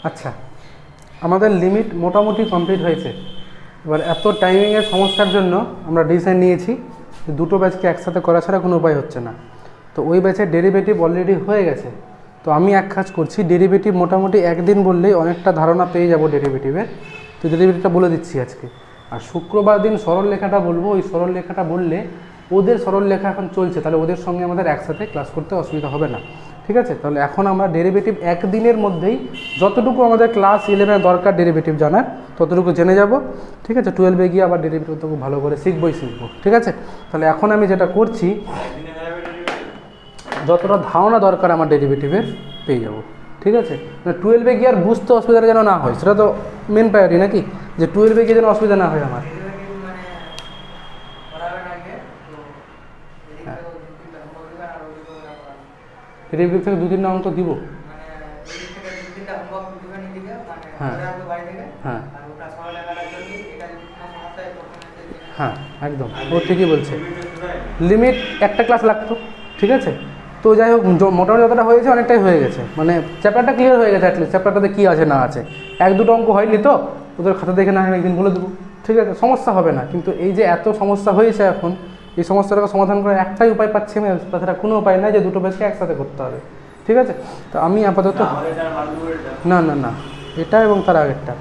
আচ্ছা, আমাদের লিমিট মোটামুটি কমপ্লিট হয়েছে। এবার এত টাইমিংয়ের সমস্যার জন্য আমরা ডিসিশন নিয়েছি দুটো ব্যাচকে একসাথে করা ছাড়া কোনো উপায় হচ্ছে না। তো ওই ব্যাচের ডেরিভেটিভ অলরেডি হয়ে গেছে। তো আমি এক কাজ করছি, ডেরিভেটিভ মোটামুটি একদিন বললেই অনেকটা ধারণা পেয়ে যাব ডেরিভেটিভের। তো ডেরিভেটিভটা বলে দিচ্ছি আজকে। আর শুক্রবার দিন সরল লেখাটা বলবো। ওই সরল লেখাটা বললে ওদের সরল লেখা এখন চলছে, তাহলে ওদের সঙ্গে আমাদের একসাথে ক্লাস করতে অসুবিধা হবে না। ঠিক আছে, তাহলে এখন আমরা ডেরিভেটিভ একদিনের মধ্যেই যতটুকু আমাদের ক্লাস 11 দরকার ডেরিভেটিভ জানার ততটুকু জেনে যাব। ঠিক আছে, 12 গিয়ে আবার ডেরিভেটিভ তো খুব ভালো করে শিখবো। ঠিক আছে, তাহলে এখন আমি যেটা করছি, যতটা ধারণা দরকার আমার ডেরিভেটিভের পেয়ে যাব। ঠিক আছে, 12 গিয়ে আর বুঝতে অসুবিধাটা যেন না হয়, সেটা তো মেন প্রায়োরিটি নাকি, যে 12 গিয়ে যেন অসুবিধা না হয় আমার। ডেরিভেটিভ থেকে 2-3টা অঙ্ক দিব। হ্যাঁ হ্যাঁ হ্যাঁ, একদম ও ঠিকই বলছে। লিমিট একটা ক্লাস লাগতো। ঠিক আছে, তো যাই হোক, মোটামুটি যতটা হয়েছে অনেকটাই হয়ে গেছে, মানে চ্যাপ্টারটা ক্লিয়ার হয়ে গেছে। অ্যাটলিস্ট চ্যাপ্টারটাতে কী আছে না আছে, 1-2টো অঙ্ক হয়নি তো ওদের খাতা দেখে না একদিন বলে দেবো। ঠিক আছে, সমস্যা হবে না। কিন্তু এই যে এত সমস্যা হয়েছে এখন, এই সমস্যাটাকে সমাধান করার একটাই উপায় পাচ্ছি আমি, তাছাড়া কোনো উপায় নাই যে দুটো ব্যাচকে একসাথে করতে হবে। ঠিক আছে, তো আমি আপাতত না না না, এটা এবং তার আগেরটা।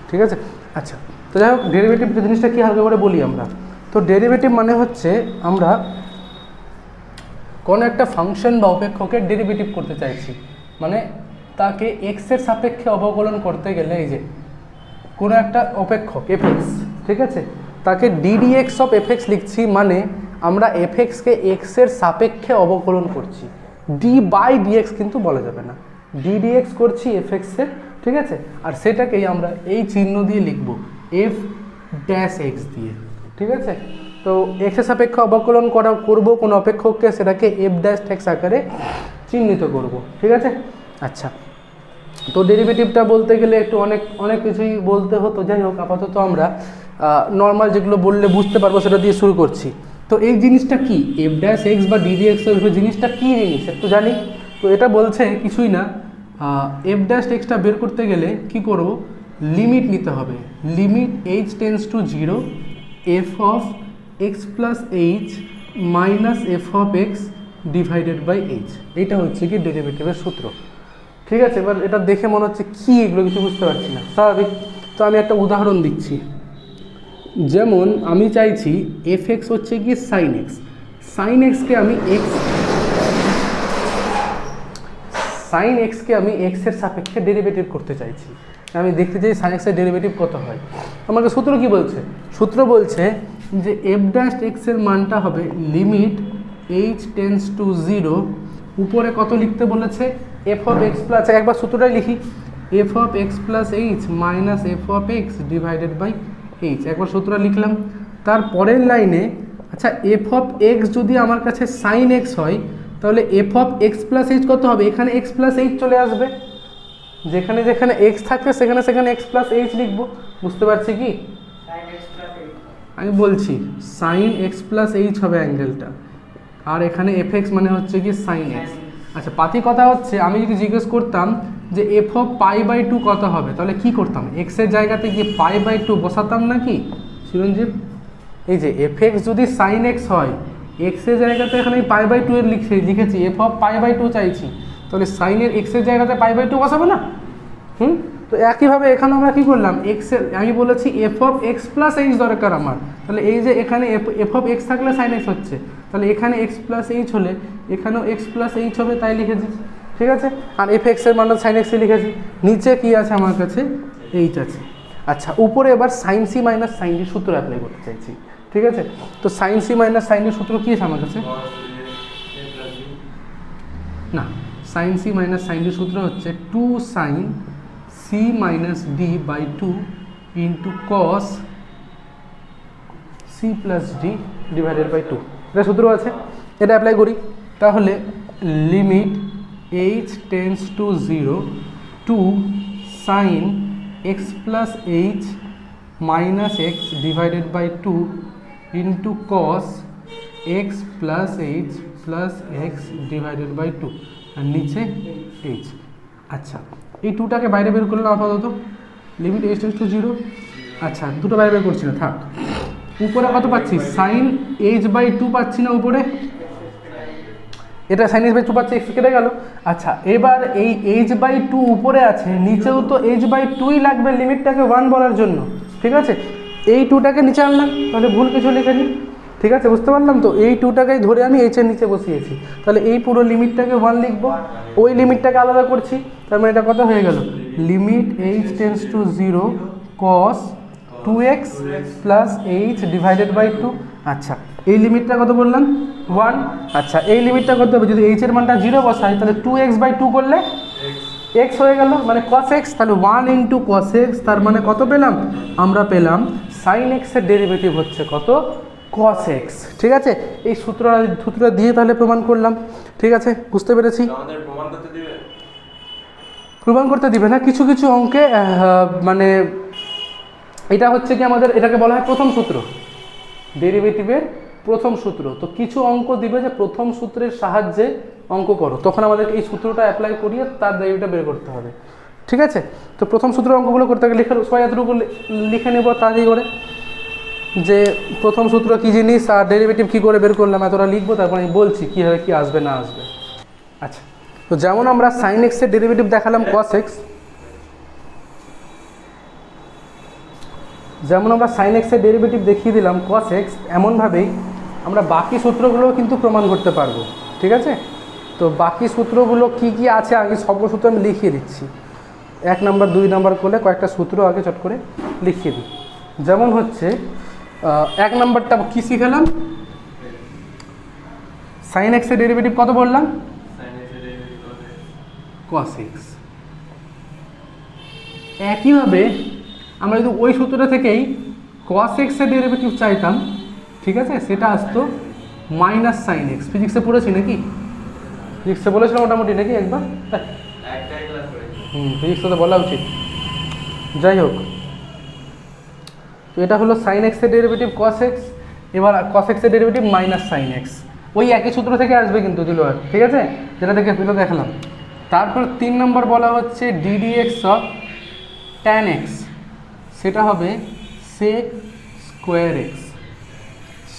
ঠিক আছে, আচ্ছা, তো যাই হোক, ডেরিভেটিভ জিনিসটা কী হালকা করে বলি আমরা। তো ডেরিভেটিভ মানে হচ্ছে আমরা কোনো একটা ফাংশন বা অপেক্ষকের ডেরিভেটিভ করতে চাইছি, মানে তাকে এক্সের সাপেক্ষে অবকলন করতে গেলে, এই যে কোনো একটা অপেক্ষক এফএক্স, ঠিক আছে, তাকে ডিডিএক্স অফ এফএক্স লিখছি, মানে আমরা এফএক্সকে এক্সের সাপেক্ষে অবকলন করছি। ডি বাই ডিএক্স কিন্তু বলা যাবে না, ডিডিএক্স করছি এফএক্সের। ঠিক আছে, আর সেটাকেই আমরা এই চিহ্ন দিয়ে লিখব, এফ ড্যাশ এক্স দিয়ে। ঠিক আছে, তো এক্সের সাপেক্ষে অবকলন করব কোনো অপেক্ষককে, সেটাকে এফ ড্যাশ এক্স আকারে চিহ্নিত করব। ঠিক আছে, আচ্ছা, তো ডেরিভেটিভটা বলতে গেলে একটু অনেক কিছুই বলতে হতো। যাই হোক, আপাতত আমরা নর্মাল যেগুলো বললে বুঝতে পারবো সেটা দিয়ে শুরু করছি। তো এই জিনিসটা কি, এফ ড্যাশ এক্স বা ডিডিএক্স জিনিসটা কী জিনিস একটু জানি। তো এটা বলছে কিছুই না, এফ ড্যাশ এক্সটা বের করতে গেলে কি করব, লিমিট নিতে হবে। Limit h tends to 0 f of x plus h minus f of x divided by h. এইটা হচ্ছে কি ডেরিভেটিভের সূত্র। ঠিক আছে, এবার এটা দেখে মনে হচ্ছে কি এগুলো কিছু বুঝতে পারছি না, স্বাভাবিক। তো আমি একটা উদাহরণ দিচ্ছি, যেমন আমি চাইছি এফ এক্স হচ্ছে কি সাইন এক্স, সাইন এক্সকে আমি এক্সের সাপেক্ষে ডেরিভেটিভ করতে চাইছি। আমি দেখতে চাই সাইন এক্সের ডেরিভেটিভ কত হয়। আমাকে সূত্র কি বলছে, সূত্র বলছে যে এফ ড্যাশ এক্সের মানটা হবে লিমিট এইচ টেন্স টু 0, উপরে কত লিখতে বলেছে, এফ অফ এক্স প্লাস, একবার সূত্রটাই লিখি, f of x plus h minus f of x divided by h. একবার সূত্রটা লিখলাম। তার পরের লাইনে, আচ্ছা, এফ অফ এক্স যদি আমার কাছে সাইন এক্স হয়, তাহলে F of x plus H কত হবে, এখানে এক্স প্লাস এইচ চলে আসবে, যেখানে যেখানে এক্স থাকবে সেখানে সেখানে এক্স প্লাস এইচ লিখবো। বুঝতে পারছি কি, আমি বলছি সাইন এক্স প্লাস এইচ হবে অ্যাঙ্গেলটা, আর এখানে এফ এক্স মানে হচ্ছে কি সাইন এক্স। আচ্ছা, পাতি কথা হচ্ছে, আমি যদি জিজ্ঞেস করতাম যে এফ অফ পাই বাই 2 কত হবে, তাহলে কি করতাম, এক্সের জায়গাতে গিয়ে পাই বাই 2 বসাতাম নাকি চিরঞ্জীব? এই যে এফ এক্স যদি সাইন এক্স হয়, এক্সের জায়গাতে এখানে পাই বাই 2 এর লিখেছি, এফ অফ পাই বাই 2 চাইছি, তাহলে সাইনের এক্সের জায়গাতে পাই বাই 2 বসাবো না? তো একইভাবে এখানে আমরা কী করলাম, এক্সের আমি বলেছি F of x plus H দরকার আমার, তাহলে এই যে এখানে এফ অফ এক্স থাকলে সাইন এক্স হচ্ছে, তাহলে এখানে এক্স প্লাস এইচ হলে এখানেও এক্স প্লাস এইচ হবে, তাই লিখেছি। ঠিক আছে, আর এফ এক্সের মানটা সাইন এক্সে লিখেছি, নিচে কি আছে আমার কাছে, এইচ আছে। আচ্ছা, উপরে এবার sine c minus sine d সূত্র অ্যাপ্লাই করতে চাইছি। ঠিক আছে, তো সাইন সি মাইনাস সাইন ডির সূত্র কী আছে আমার কাছে, না, সাইন সি মাইনাস সাইন ডির সূত্র হচ্ছে 2 sine c minus d by 2 into cos c plus d divided by 2, এটা সূত্র আছে, এটা অ্যাপ্লাই করি। তাহলে limit h tends to 0 2 sine x plus h minus x divided by 2 into cos x plus h plus x divided by 2, আর নিচে h. আচ্ছা, এই টুটাকে বাইরে বের করলাম আপাতত, লিমিট h টেন্ডস টু 0। আচ্ছা দুটো বাইরে বের করছি না, থাক। উপরে কত পাচ্ছি, সাইন h/2 পাচ্ছি না উপরে, এটা সাইন h/2 পাচ্ছি, এক্স কেটে গেল। আচ্ছা এবার এই h/2 উপরে আছে, নিচেও তো h/2ই লাগবে লিমিটটাকে 1 বলার জন্য, ঠিক আছে। এই টুটাকে নিচে আনলাম, তাহলে ভুল কিছু লিখে নিই, ঠিক আছে, বুঝতে পারলাম তো। এই টুটাকেই ধরে আমি h এর নিচে বসিয়েছি, তাহলে এই পুরো লিমিটটাকে 1 লিখবো, ওই লিমিটটাকে আলাদা করছি, তার মানে এটা কত হয়ে গেল, limit h tends to 0 cos 2x plus h divided by 2। আচ্ছা এই লিমিটটা কত বললাম, 1। আচ্ছা এই লিমিটটা কত হবে, যদি h এর মানটা 0 বসাই তাহলে 2x/2 করলে x হয়ে গেল, মানে cos x, তাহলে 1 ইন্টু cos x, তার মানে কত পেলাম, আমরা পেলাম sin x এর ডেরিভেটিভ হচ্ছে কত, cos x, ঠিক আছে। এই সূত্রটা দিয়ে তাহলে প্রমাণ করলাম, ঠিক আছে, বুঝতে পেরেছি। প্রমাণ করতে দিবে না, কিছু কিছু অঙ্কে মানে এটা হচ্ছে কি আমাদের, এটাকে বলা হয় প্রথম সূত্র, ডেরিভেটিভের প্রথম সূত্র। তো কিছু অঙ্ক দিবে যে প্রথম সূত্রের সাহায্যে অঙ্ক করো, তখন আমাদেরকে এই সূত্রটা অ্যাপ্লাই করিয়ে তার ডেরিভেটিভ বের করতে হবে, ঠিক আছে। তো প্রথম সূত্রের অঙ্কগুলো করতে গেলে সবাই এতটুকু লিখে নেব তাড়াতাড়ি করে, যে প্রথম সূত্র কী জিনিস আর ডেরিভেটিভ কী করে বের করলাম, এতটা লিখবো, তারপর আমি বলছি কীভাবে কী আসবে না আসবে। আচ্ছা তো যেমন আমরা সাইন এক্সের ডেরিভেটিভ দেখালাম cos x, যেমন আমরা সাইন এক্সের ডেরিভেটিভ দেখিয়ে দিলাম cos x, এমনভাবেই আমরা বাকি সূত্রগুলোও কিন্তু প্রমাণ করতে পারবো, ঠিক আছে। তো বাকি সূত্রগুলো কি কি আছে আগে সব সূত্র আমি লিখিয়ে দিচ্ছি, 1 নাম্বার 2 নাম্বার করে কয়েকটা সূত্র আগে চট করে লিখিয়ে দিই। যেমন হচ্ছে 1 নাম্বারটা কী শিখালাম, সাইন এক্সের ডেরিভেটিভ কত বললাম, cos x। একইভাবে আমরা যদি ওই সূত্রটা থেকেই cos x এর ডেরিভেটিভ চাইতাম, ঠিক আছে, সেটা আসতো মাইনাস সাইন এক্স। ফিজিক্সে পড়েছি নাকি, ফিজিক্সে বলেছিলাম মোটামুটি নাকি একবার, ফিজিক্সে তো বলা উচিত। যাই হোক, তো এটা হলো সাইন এক্সের ডেরিভেটিভ cos x, এবার cos x এর ডেরিভেটিভ মাইনাস সাইন এক্স, ওই একই সূত্র থেকে আসবে কিন্তু দিল আর, ঠিক আছে, যেটা দেখালাম। তারপর 3 নম্বর বলা হচ্ছে ddx অফ tan x, সেটা হবে sec স্কোয়ার এক্স।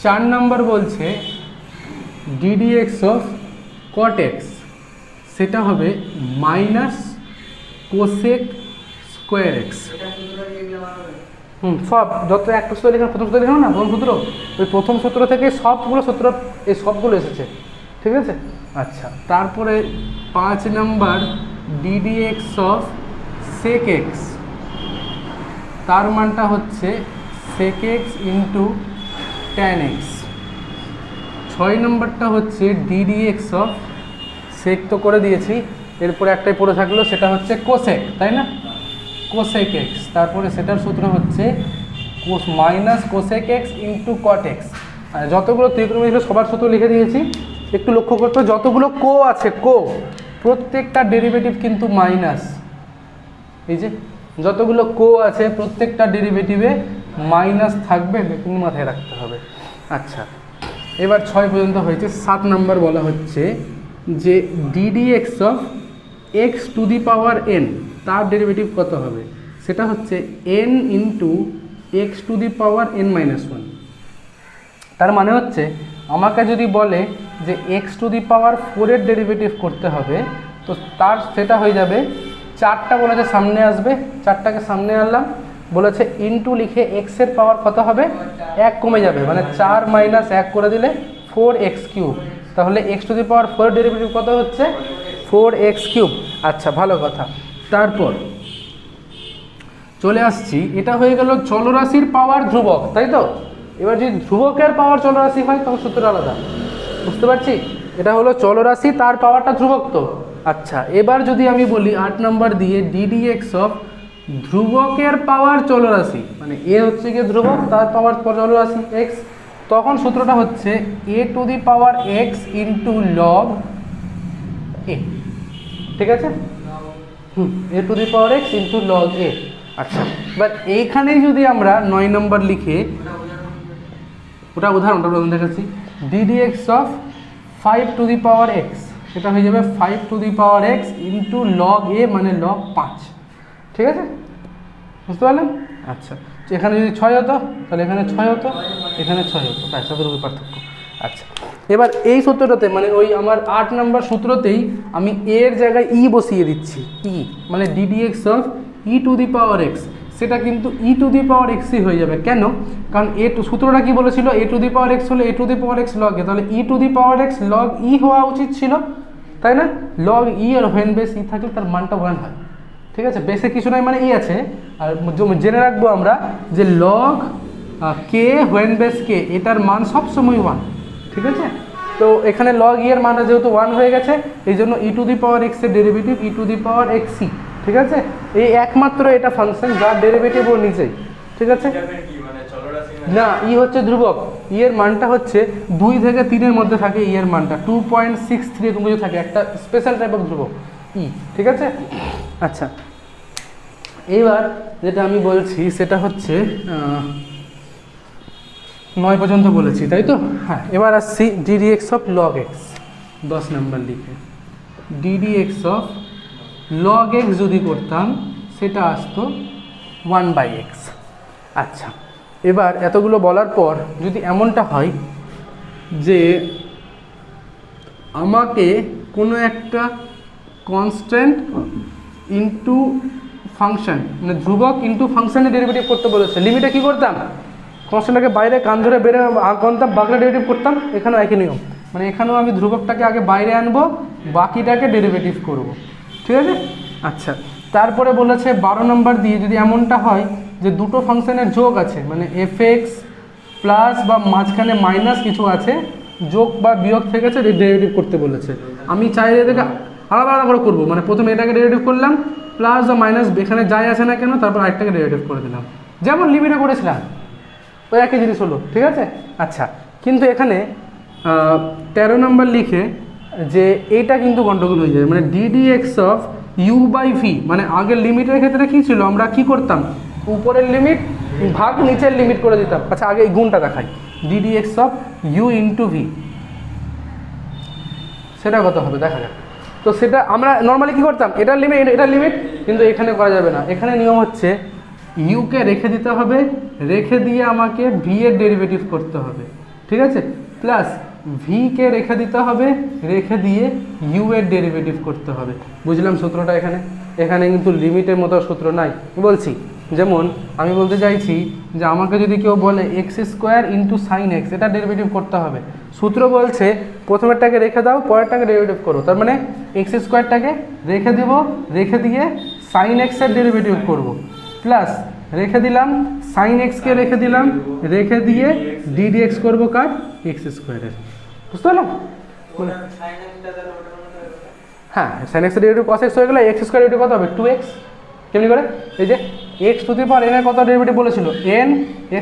4 নম্বর বলছে ddx অফ cot x, সেটা হবে মাইনাস কোসেক স্কোয়ার এক্স। সব যত একটা সূত্র লিখলাম, প্রথম সূত্র লিখলাম না, প্রথম সূত্র, ওই প্রথম সূত্র থেকে সবগুলো সূত্র এই সবগুলো এসেছে, ঠিক আছে। আচ্ছা তারপরে 5 নম্বর ddx অফ sec x, তার মানটা হচ্ছে sec x into tan x। 6 নম্বরটা হচ্ছে ddx অফ sec তো করে দিয়েছি, এরপরে একটাই পড়ে থাকলো, সেটা হচ্ছে কোসেক, তাই না, কোসেক এক্স। তারপরে সেটার সূত্র হচ্ছে minus cosec x into cot x. যতগুলো ত্রিকোণমিতি ছিল সবার সূত্র লিখে দিয়েছি, একটু লক্ষ্য করতে, যতগুলো কো আছে কো প্রত্যেকটা ডেরিভেটিভ কিন্তু মাইনাস, এই যে যতগুলো কো আছে প্রত্যেকটা ডেরিভেটিভে মাইনাস থাকবে, কিন্তু মাথায় রাখতে হবে। আচ্ছা এবার 6 পর্যন্ত হয়েছে। 7 নম্বর বলা হচ্ছে যে ddx of x two the power n, তার ডেরিভেটিভ কত হবে, সেটা হচ্ছে n into x two the power n minus 1। তার মানে হচ্ছে আমাকে যদি বলে যে এক্স টু দি পাওয়ার 4 এর ডেরিভেটিভ করতে হবে, তো তার সেটা হয়ে যাবে 4টা বলেছে সামনে আসবে, 4টাকে সামনে আনলাম, বলেছে ইন্টু লিখে এক্সের পাওয়ার কত হবে, 1 কমে যাবে, মানে 4 মাইনাস 1 করে দিলে 4x কিউব। তাহলে x two the power 4 derivative কত হচ্ছে, 4x কিউব। আচ্ছা ভালো কথা। তারপর চলে আসছি, এটা হয়ে গেল চলরাশির পাওয়ার ধ্রুবক, তাই তো। এবার যদি ধ্রুবকের পাওয়ার চলরাশি হয় তখন সূত্র আলাদা, বুঝতে পারছি। এটা হলো চলরাশি, তার পাওয়ারটা ধ্রুবক তো। আচ্ছা এবার যদি আমি বলি 8 নম্বর দিয়ে ddx অফ ধ্রুবকের পাওয়ার চলরাশি, মানে এ হচ্ছে গিয়ে ধ্রুবক, তার পাওয়ার চলরাশি x, তখন সূত্রটা হচ্ছে a to the power x into log a, ঠিক আছে, a to the power x into log a. আচ্ছা এবার এইখানেই যদি আমরা 9 নম্বর লিখে, ওটা উদাহরণটা দেখাচ্ছি, ddx of 5 two the power x, এটা হয়ে যাবে 5⁴x ইন্টু লগ এ মানে লগ 5, ঠিক আছে, বুঝতে পারলেন? আচ্ছা, এখানে যদি 6 হতো তাহলে এখানে 6 হতো, এখানে 6 হতো, তাই সাথে পার্থক্য। আচ্ছা, এবার এই সূত্রটাতে মানে ওই আমার 8 নম্বর সূত্রতেই আমি এর জায়গায় ই বসিয়ে দিচ্ছি, ই মানে ddx অফ e⁴x, সেটা কিন্তু e⁴x হয়ে যাবে। কেন? কারণ সূত্রটা কি বলেছিল, a⁴x হলে a⁴x লগ এ, তাহলে e⁴x লগ ই হওয়া উচিত ছিল, তাই না? লগ ই আর হোয়েন বেস ই থাকলে তার মানটা 1 হয়, ঠিক আছে, বেসে কিছু নয় মানে ই আছে। আর জেনে রাখবো আমরা যে লগ কে হোয়েন বেস কে এটার মান সবসময় 1, ঠিক আছে। তো এখানে লগ ই এর মানটা যেহেতু 1 হয়ে গেছে, এই জন্য e⁴x এর ডেরিভেটিভ e⁴xc, ঠিক আছে। এই একমাত্র এটা ফাংশন যার ডেরিভেটিভ ওর নিজেই, ঠিক আছে। না, ই হচ্ছে ধ্রুবক, ই এর মানটা হচ্ছে 2 থেকে 3 এর মধ্যে থাকে, ই এর মানটা 2.63 এরকম কিছু থাকে, একটা স্পেশাল টাইপ অফ ধ্রুবক ই, ঠিক আছে। আচ্ছা, এইবার যেটা আমি বলছি সেটা হচ্ছে 9 পর্যন্ত বলেছি, তাই তো? হ্যাঁ, এবার আসছি ddx অফ log x, 10 নম্বর লিখে ddx অফ log x যদি করতাম সেটা আসতো 1/x। আচ্ছা, এবার এতগুলো বলার পর যদি এমনটা হয় যে আমাকে কোনো একটা কনস্ট্যান্ট ইনটু ফাংশন মানে ধ্রুবক ইনটু ফাংশনের ডেরিভেটিভ করতে বলেছে, লিমিটে কি করতাম, কনস্ট্যান্টটাকে বাইরে কান ধরে বেড়ে আনতাম, বাকিটা ডেরিভেটিভ করতাম। এখানেও একই নিয়ম, মানে এখানেও আমি ধ্রুবকটাকে আগে বাইরে আনবো, বাকিটাকে ডেরিভেটিভ করব, ঠিক আছে। আচ্ছা, তারপরে বলেছে 12 নম্বর দিয়ে যদি এমনটা হয় যে দুটো ফাংশনের যোগ আছে, মানে fx প্লাস বা মাঝখানে মাইনাস কিছু আছে, যোগ বা বিয়োগ থেকে আছে, ডেরিভেটিভ করতে বলেছে। আমি চাইলে এটাকে আলাদা আলাদা করে করবো, মানে প্রথমে এটাকে ডেরিভেটিভ করলাম, প্লাস বা মাইনাস এখানে যাই আসে না কেন, তারপর আরেকটাকে ডেরিভেটিভ করে দিলাম, যেমন লিমিটে করেছিলাম, ওই একই জিনিস হলো, ঠিক আছে। আচ্ছা, কিন্তু এখানে 13 নম্বর লিখে যে এইটা কিন্তু গন্ডগোল হয়ে যাবে, মানে ddx অফ u/v, মানে আগের লিমিটের ক্ষেত্রে কী ছিল, আমরা কি করতাম, উপরের লিমিট ভাগ নিচের লিমিট করে দিতাম। আচ্ছা, আগে এই গুণটা দেখাই, ddx of u into V, সেটা কত হবে দেখা যাক। তো সেটা আমরা নর্মালি কী করতাম, এটার লিমিট এটার লিমিট, কিন্তু এখানে করা যাবে না। এখানে নিয়ম হচ্ছে ইউকে রেখে দিতে হবে, রেখে দিয়ে আমাকে ভি এর ডেরিভেটিভ করতে হবে, ঠিক আছে, প্লাস ভিকে রেখে দিতে হবে, রেখে দিয়ে ইউ এর ডেরিভেটিভ করতে হবে। বুঝলাম সূত্রটা? এখানে কিন্তু লিমিটের মতো সূত্র নাই, বলছি। যেমন আমি বলতে চাইছি যে আমাকে যদি কেউ বলে x² ইন্টু সাইন এক্স, এটা ডেরিভেটিভ করতে হবে, সূত্র বলছে প্রথমেরটাকে রেখে দাও, পরেরটাকে ডেরিভেটিভ করো, তার মানে x²টাকে রেখে দেব, রেখে দিয়ে সাইন এক্সের ডেরিভেটিভ করব, প্লাস রেখে দিলাম সাইন এক্সকে রেখে দিলাম, রেখে দিয়ে ddx করবো কার, x²-এর, বুঝতে পারলাম? হ্যাঁ, সাইন এক্সের ডেরিভেটিভ cos x হয়ে গেলে x² ডেরিভেটিভ কত হবে, 2x। কেমনি করে, এই যে x⁴n এর কত ডেরিভেটিভ বলেছিল, n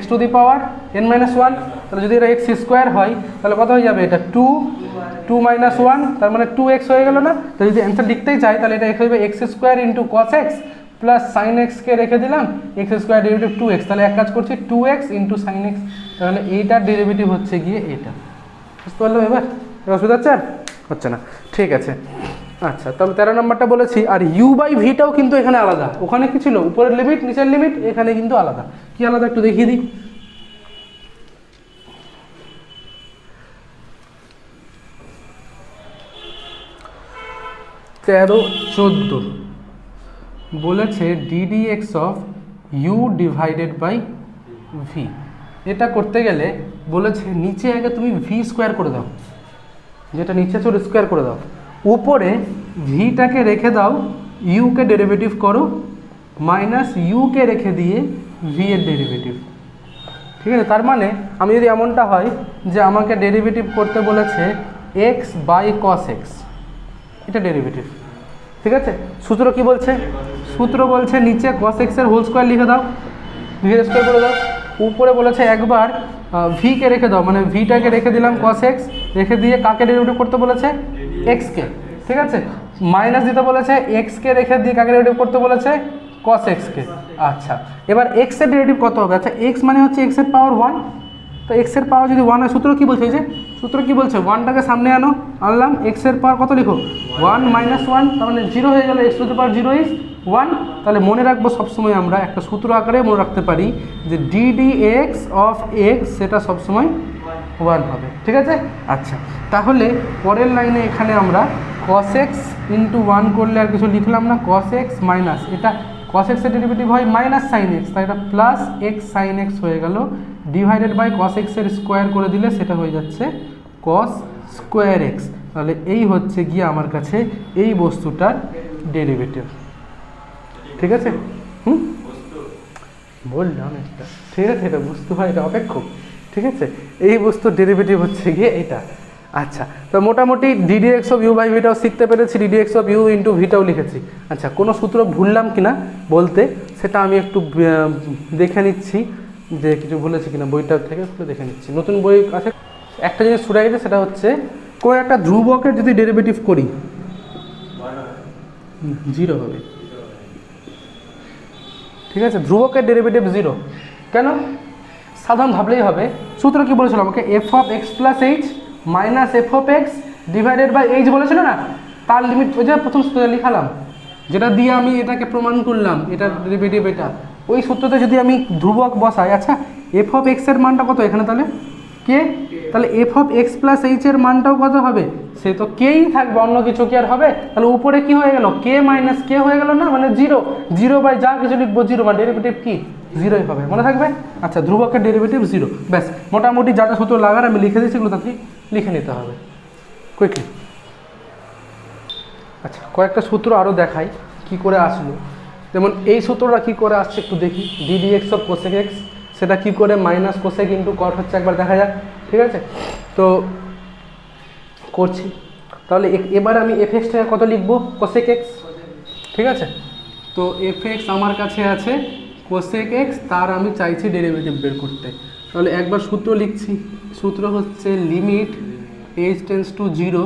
x⁴n - 1, তাহলে যদি এটা x² হয় তাহলে কত হয়ে যাবে, এটা 2 - 1, তার মানে 2x হয়ে গেল না। তো যদি অ্যান্সার লিখতেই চাই তাহলে এটা হয়ে যাবে x² into cos x plus sine এক্সকে রেখে দিলাম, x² ডেরিভেটিভ 2x, তাহলে এক কাজ করছি 2x ইন্টু সাইন এক্স, তাহলে এইটার ডেরিভেটিভ হচ্ছে গিয়ে এটা। বুঝতে পারলাম? এবার অসুবিধা হচ্ছে? আর হচ্ছে না, ঠিক আছে। আচ্ছা, তাহলে 13 নম্বরটা বলেছি। আর u/vটাও কিন্তু এখানে আলাদা, ওখানে কি ছিল উপরের লিমিট নিচের লিমিট, এখানে কিন্তু আলাদা। কি আলাদা একটু দেখিয়ে দিই। তেরো 14 বলেছে ddx of u divided by v. এটা করতে গেলে বলেছে নিচে আগে তুমি v² করে দাও, যেটা নিচে ছোট স্কোয়ার করে দাও, উপরে ভিটাকে রেখে দাও, ইউকে ডেরিভেটিভ করো, মাইনাস ইউকে রেখে দিয়ে ভি এর ডেরিভেটিভ, ঠিক আছে। তার মানে আমি যদি এমনটা হয় যে আমাকে ডেরিভেটিভ করতে বলেছে x/cos x, এটা ডেরিভেটিভ, ঠিক আছে। সূত্র কি বলছে, সূত্র বলছে নিচে cos x এর হোল স্কোয়ার লিখে দাও, ভি এর স্কোয়ার করে দাও, উপরে বলেছে একবার ভিকে রেখে দাও, মানে ভিটাকে রেখে দিলাম cos x, রেখে দিয়ে কাকে ডেরিভেটিভ করতে বলেছে, এক্সকে, ঠিক আছে। মাইনাস দিতে বলেছে এক্সকে, রেখে দিয়ে কাকে ডেরিভেটিভ করতে বলেছে, cos x-কে। আচ্ছা, এবার এক্স এর ডেরিভেটিভ কত হবে, আচ্ছা এক্স মানে হচ্ছে x এর পাওয়ার 1, তো এক্স এর পাওয়ার যদি 1 হয়, সূত্র কি বলছে, এই যে সূত্র কি বলছে, 1টাকে সামনে আনলাম, এক্সের পাওয়ার কত লিখো 1 - 1, তার মানে 0 হয়ে গেল, x two the power 0 is 1। তাহলে মনে রাখবো সবসময় আমরা একটা সূত্র আকারে মনে রাখতে পারি যে ddx অফ এক্স সেটা সবসময় 1 হবে, ঠিক আছে। আচ্ছা, তাহলে পরের লাইনে এখানে আমরা cos x ইন্টু 1 করলে আর কিছু লিখলাম না, cos x মাইনাস এটা cos x এর ডেরিভেটিভ হয় মাইনাস সাইন এক্স, তাই এটা প্লাস এক্স সাইন এক্স হয়ে গেল, ডিভাইডেড বাই cos x এর স্কোয়ার করে দিলে সেটা হয়ে যাচ্ছে cos স্কোয়ার এক্স। তাহলে এই হচ্ছে গিয়ে আমার কাছে এই বস্তুটার ডেরিভেটিভ, ঠিক আছে। বললাম একটা, ঠিক আছে, এটা বস্তু হয়, এটা অপেক্ষক, ঠিক আছে। এই বস্তুর ডেরিভেটিভ হচ্ছে গিয়ে এটা। আচ্ছা, তো মোটামুটি ddx অফ ইউ বাই ভিটাও শিখতে পেরেছি, ddx অফ ইউ ইন্টু ভিটাও লিখেছি। আচ্ছা, কোনো সূত্র ভুললাম কিনা বলতে সেটা আমি একটু দেখে নিচ্ছি যে কিছু ভুলেছি কিনা, বইটার থেকে খুলে দেখে নিচ্ছি। নতুন বই আছে, একটা জিনিস ছুটে গেছে, সেটা হচ্ছে কোনো একটা ধ্রুবকের যদি ডেরিভেটিভ করি 0 হবে, ঠিক আছে। ধ্রুবকের ডেরিভেটিভ 0 কেন, সাধারণ ভাবলেই হবে। সূত্র কি বলেছিল আমাকে, f of x plus h minus f of x divided by h বলেছিল না, তার লিমিট ওই যে প্রথম সূত্রে লিখালাম, যেটা দিয়ে আমি এটাকে প্রমাণ করলাম, এটার ডেরিভেটিভ এটা। ওই সূত্রতে যদি আমি ধ্রুবক বসাই, আচ্ছা এফ অফ এক্সের মানটা কত এখানে, তাহলে কে, তাহলে এফ অফ এক্স প্লাস এইচের মানটাও কত হবে, সে তো কেই থাকবে, অন্য কিছু কি আর হবে। তাহলে উপরে কি হয়ে গেল, কে মাইনাস কে হয়ে গেল না, মানে 0, 0 বাই যা কিছু লিখবো 0, মানে ডেরিভেটিভ কি 0ই হবে, মনে থাকবে। আচ্ছা, ধ্রুবকের ডেরিভেটিভ 0, ব্যাস। মোটামুটি যা যা সূত্র লাগার আমি লিখে দিয়েছি, এগুলো তাতে লিখে নিতে হবে কুইকলি। আচ্ছা, কয়েকটা সূত্র আরও দেখাই কি করে আসলো। যেমন এই সূত্রটা কি করে আসছে একটু দেখি, ddx অফ কোসেক এক্স, সেটা কি করে মাইনাস কোসেক ইন্টু কট হচ্ছে একবার দেখা যাক, ঠিক আছে। তো করছি, তাহলে এবার আমি এফ এক্সটাকে কত লিখবো, কোসেক এক্স, ঠিক আছে। তো এফ এক্স আমার কাছে আছে কোসেক এক্স, তার আমি চাইছি ডেরিভেটিভ বের করতে। তাহলে একবার সূত্র লিখছি, সূত্র হচ্ছে limit h tends to 0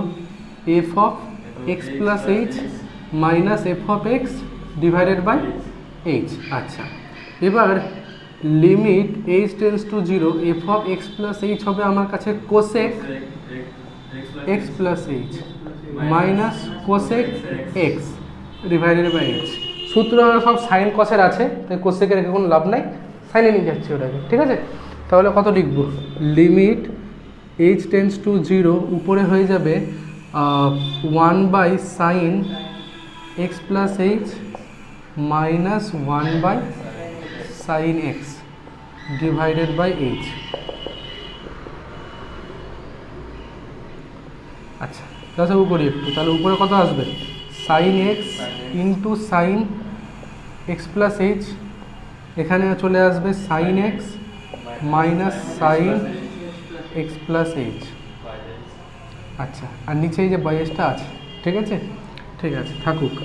f of x plus h minus f of x divided by h. আচ্ছা, এবার limit h tends to 0 f of x plus h হবে আমার কাছে cosec x plus h minus cosec x divided by h. সূত্র সব sign কসের আছে, তাই কোসেকের রেখে কোনো লাভ নাই, সাইনে নিয়ে যাচ্ছি ওটাকে, ঠিক আছে। তাহলে কত লিখবো, লিমিট এইচ টেন্স টু 0 উপরে হয়ে যাবে 1 by sine x plus h minus 1 by sine x divided by h. আচ্ছা, তাহলে উপরে একটু, তাহলে উপরে কত আসবে, sine x into sine x plus h, এখানে চলে আসবে sine x minus sine x plus h. আচ্ছা, আর নিচে এই যে বাইশটা আছে, ঠিক আছে, ঠিক আছে থাকুক।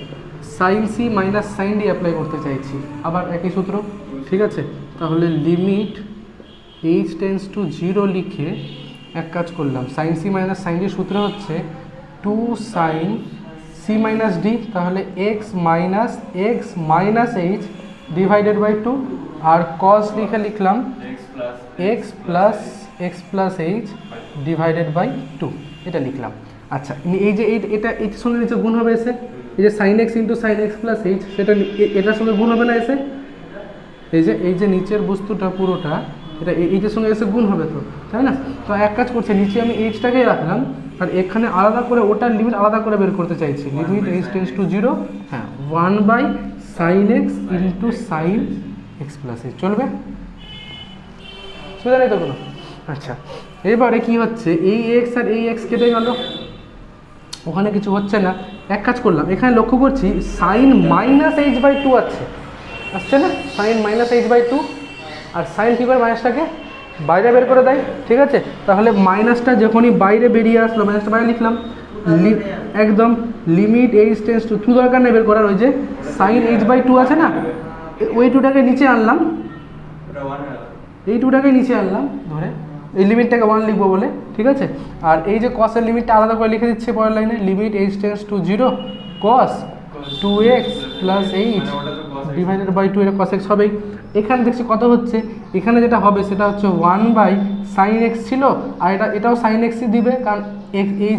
Sine c minus sine d apply করতে চাইছি, আবার একই সূত্র, ঠিক আছে। তাহলে লিমিট এইচ টেন্স টু 0 লিখে এক কাজ করলাম, সাইন সি মাইনাস সাইন ডির সূত্র হচ্ছে 2 সাইন সি মাইনাস ডি, তাহলে x minus h divided by 2, আর কস লিখে লিখলাম x plus h divided by 2, এটা লিখলাম। আচ্ছা, এই যে এটার সঙ্গে নিচে গুণ হবে এসে, এই যে sine x into sine x plus h, সেটা এটার সঙ্গে গুণ হবে না এসে, এই যে নিচের বস্তুটা পুরোটা এটা এইটার সঙ্গে এসে গুণ হবে তো, তাই না। তো এক কাজ করছে, নিচে আমি এইচটাকেই রাখলাম, আর এখানে আলাদা করে ওটার লিমিট আলাদা করে বের করতে চাইছি, লিমিট এইচ টেন্স টু 0, হ্যাঁ 1 by sine x into sine x plus h, চলবে, সুবিধা নেই তো কোনো। আচ্ছা, এবারে কি হচ্ছে, এই এক্স আর এই এক্স কেটে গেল, ওখানে কিছু হচ্ছে না। এক কাজ করলাম, এখানে লক্ষ্য করছি সাইন মাইনাস এইচ বাই 2 আসছে না, সাইন মাইনাস এইচ বাই 2, আর সাইন কী করে মাইনাসটাকে বাইরে বের করে দেয়, ঠিক আছে। তাহলে মাইনাসটা যখনই বাইরে বেরিয়ে আসলো, মাইনাসটা বাইরে লিখলাম, একদম লিমিট এইচ টেন্স টু 2 দরকার নেই বের করার, ওই যে সাইন এইচ বাই 2 আছে না, ওই 2টাকে নিচে আনলাম, এই 2টাকে নিচে আনলাম ধরে, এই লিমিটটাকে 1 লিখবো বলে, ঠিক আছে। আর এই যে কসের লিমিটটা আলাদা করে লিখে দিচ্ছে পরের লাইনে, limit h tends to 0 cos 2x plus h divided by 2 এটা cos x হবেই। এখানে দেখছি কত হচ্ছে, এখানে যেটা হবে সেটা হচ্ছে 1/sin x ছিল, আর এটাও sin x ই দিবে, কারণ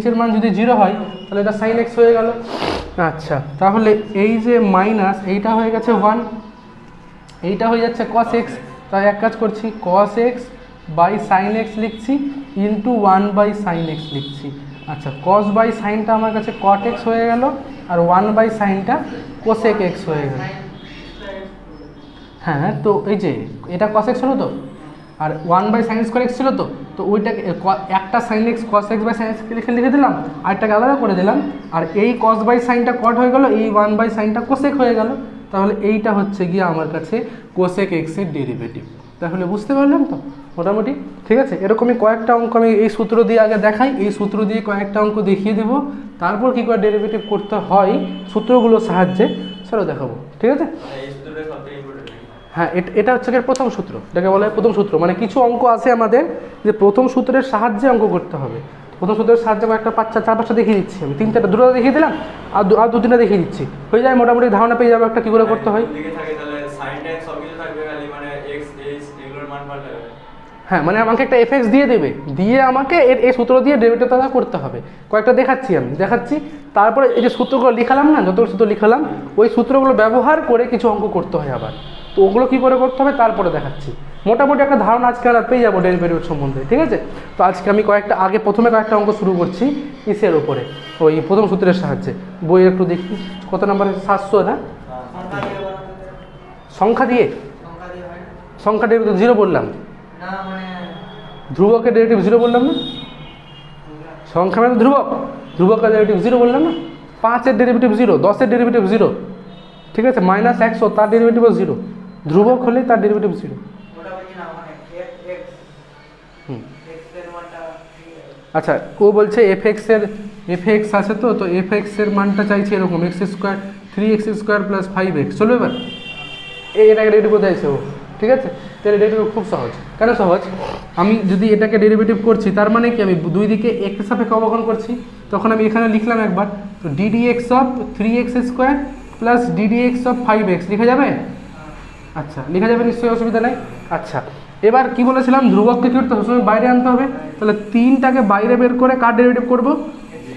h এর মান যদি 0 হয় তাহলে এটা sin x হয়ে গেল। আচ্ছা, তাহলে এই যে মাইনাস এইটা হয়ে গেছে 1, এইটা হয়ে যাচ্ছে cos x। তাই এক কাজ করছি, cos x by sin x লিখছি ইন্টু 1/sin x লিখছি। আচ্ছা, cos বাই সাইনটা আমার কাছে cot x হয়ে গেল, আর 1/sinটা cosec x হয়ে গেল। হ্যাঁ, তো এই যে এটা cos x হলো তো, আর 1/sin square x ছিল তো, তো ওইটাকে একটা sin x cos x by sin x লিখে দিলাম, আরেকটাকে আলাদা করে দিলাম, আর এই cos বাই সাইনটা cot হয়ে গেল, এই 1/sinটা cosec হয়ে গেল। তাহলে এইটা হচ্ছে গিয়ে আমার কাছে cosec x এর ডেরিভেটিভ। তাহলে বুঝতে পারলাম তো মোটামুটি? ঠিক আছে, এরকমই কয়েকটা অঙ্ক আমি এই সূত্র দিয়ে আগে দেখাই, এই সূত্র দিয়ে কয়েকটা অঙ্ক দেখিয়ে দেবো, তারপর কী করে ডেরিভেটিভ করতে হয় সূত্রগুলোর সাহায্যে সেটাও দেখাবো। ঠিক আছে? হ্যাঁ, এটা হচ্ছে গিয়ে প্রথম সূত্র, এটাকে বলা হয় প্রথম সূত্র। মানে কিছু অঙ্ক আছে আমাদের যে প্রথম সূত্রের সাহায্যে অঙ্ক করতে হবে। প্রথম সূত্রের সাহায্যে একটা 4-5টা দেখিয়ে দিচ্ছি আমি, 3-4টা, 2টা দেখিয়ে দিলাম, আর 2-3টা দেখিয়ে দিচ্ছি, হয়ে যায়, মোটামুটি ধারণা পেয়ে যাবে একটা কী করে করতে হয়। হ্যাঁ, মানে আমাকে একটা এফএক্স দিয়ে দেবে, দিয়ে আমাকে এই সূত্র দিয়ে ডেরিভেটিভটা করতে হবে। কয়েকটা দেখাচ্ছি, তারপরে এই যে সূত্রগুলো লিখালাম না, যত সূত্র লিখালাম, ওই সূত্রগুলো ব্যবহার করে কিছু অঙ্ক করতে হয় আবার। তো ওগুলো কী করে করতে হবে তারপরে দেখাচ্ছি। মোটামুটি একটা ধারণা আজকে আমরা পেয়ে যাবো ডেরিভেটিভ সম্বন্ধে। ঠিক আছে, তো আজকে আমি প্রথমে কয়েকটা অঙ্ক শুরু করছি ইসের ওপরে, ওই প্রথম সূত্রের সাহায্যে। বই একটু দেখি কত নম্বরে, 700 না? সংখ্যা দিয়ে ডেরিভেটিভ 0 বললাম, ধ্রুবকের ডেরিভেটিভ 0 বললাম না? সংখ্যা মানে ধ্রুবকের ডেরিভেটিভ 0 বললাম না? 5-এর ডেরিভেটিভ 0, 10-এর ডেরিভেটিভ 0, ঠিক আছে, -100 তার ডেরিভেটিভও 0, ধ্রুবক হলে তার ডেরিভেটিভ 0। আচ্ছা, ও বলছে এফএক্স আছে তো এফএক্সের মানটা চাইছে এরকম x² 3x² + 5x। চলো এবার এটাকে ডেরিভেটিভ চাইছে ও। ঠিক আছে, তাহলে ডেরিভেটিভ খুব সহজ। কেন সহজ? আমি যদি এটাকে ডেরিভেটিভ করছি, তার মানে কি আমি দুই দিকে x এর সাপেক্ষে অবকলন করছি, তখন আমি এখানে লিখলাম একবার, তো ddx of 3x² plus ddx of 5x লিখা যাবে? আচ্ছা, লিখা যাবে নিশ্চয়ই, অসুবিধা নেই। আচ্ছা, এবার কি বলেছিলাম, ধ্রুবককে কি করতে হবে, সবসময় বাইরে আনতে হবে। তাহলে 3টাকে বাইরে বের করে কার ডেরিভেটিভ করবো,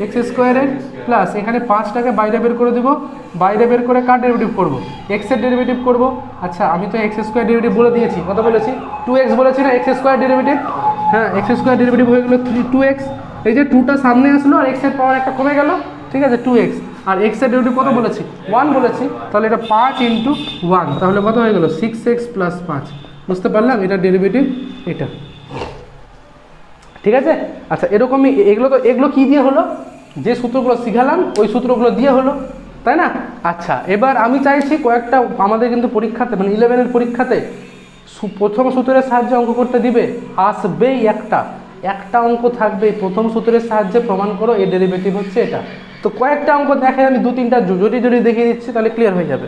x² প্লাস এখানে 5টাকে বাইরে বের করে দেবো, বাইরে বের করে কার ডেরিভেটিভ করবো, x এর ডেরিভেটিভ করবো। আচ্ছা, আমি তো x² ডেরিভেটিভ বলে দিয়েছি, কত বলেছি, 2x বলেছি না, x² ডেরিভেটিভ। হ্যাঁ, x² ডেরিভেটিভ হয়ে গেলো 2x, এই যে 2টা সামনে আসলো আর x এর পাওয়ার একটা কমে গেল, ঠিক আছে, 2x, আর x এর ডেরিভেটিভ কত বলেছি, 1 বলেছি, তাহলে এটা 5 × 1, তাহলে কত হয়ে গেল 6x + 5। বুঝতে পারলাম, এটা ডেরিভেটিভ এটা। ঠিক আছে, আচ্ছা, এরকমই এগুলো কি দিয়ে হলো, যে সূত্রগুলো শিখালাম ওই সূত্রগুলো দিয়ে হলো, তাই না? আচ্ছা, এবার আমি চাইছি কয়েকটা, আমাদের কিন্তু পরীক্ষাতে মানে 11-এর পরীক্ষাতে প্রথম সূত্রের সাহায্যে অঙ্ক করতে দিবে, আসবেই একটা অঙ্ক থাকবে, প্রথম সূত্রের সাহায্যে প্রমাণ করো এর ডেরিভেটিভ হচ্ছে এটা। তো কয়েকটা অঙ্ক দেখে আমি 2-3টা জড়ি দেখিয়ে দিচ্ছি, তাহলে ক্লিয়ার হয়ে যাবে।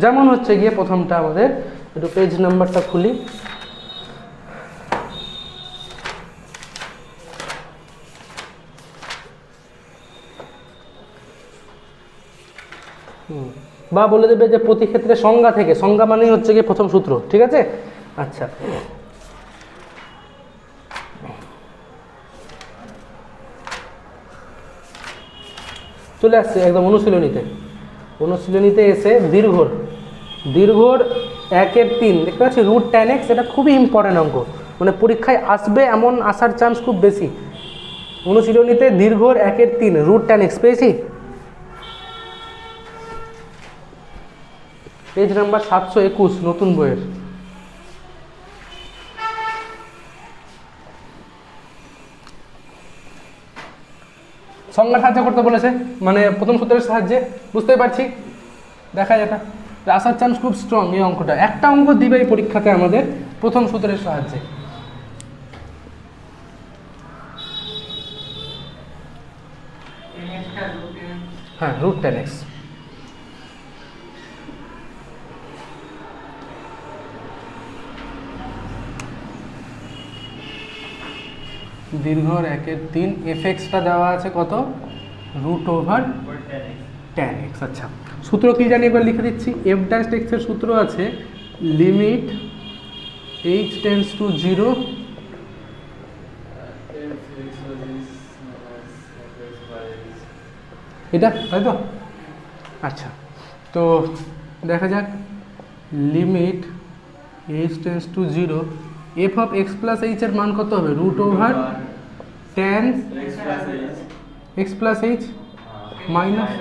যেমন হচ্ছে গিয়ে প্রথমটা আমাদের, একটু পেজ নাম্বারটা খুলি, বা বলে দেবে যে প্রতি ক্ষেত্রে সংজ্ঞা মানেই হচ্ছে গিয়ে প্রথম সূত্র। ঠিক আছে, আচ্ছা, চলে আসছে একদম অনুশীলনীতে এসে দীর্ঘর 1/3 দেখতে পাচ্ছি √tan x, এটা খুবই ইম্পর্টেন্ট অঙ্ক, মানে পরীক্ষায় আসবে এমন আসার চান্স খুব বেশি। অনুশীলনীতে দীর্ঘর 1/3 √tan x পেয়েছি, পেজ নাম্বার 721 নতুন বইয়ের। সংজ্ঞা সাহায্য করতে বলেছে, মানে প্রথম সূত্রের সাহায্যে, বুঝতেই পারছি, দেখা যেটা আসার চান্স খুব স্ট্রং। এই অঙ্কটা একটা অঙ্ক দিবে এই পরীক্ষাতে আমাদের প্রথম সূত্রের সাহায্যে। হ্যাঁ, √tan x। দীর্ঘর 1/3 fxটা দেওয়া আছে কত, √tan x। আচ্ছা, সূত্র কী জানি একবার লিখে দিচ্ছি, এফ ড্যাশ এক্সের সূত্র আছে লিমিট এইচ টেন্স টু 0, এটা তাই তো? আচ্ছা, তো দেখা যাক limit h tends to 0, f of x plus এইচের মান কত হবে? Root over tan x plus h minus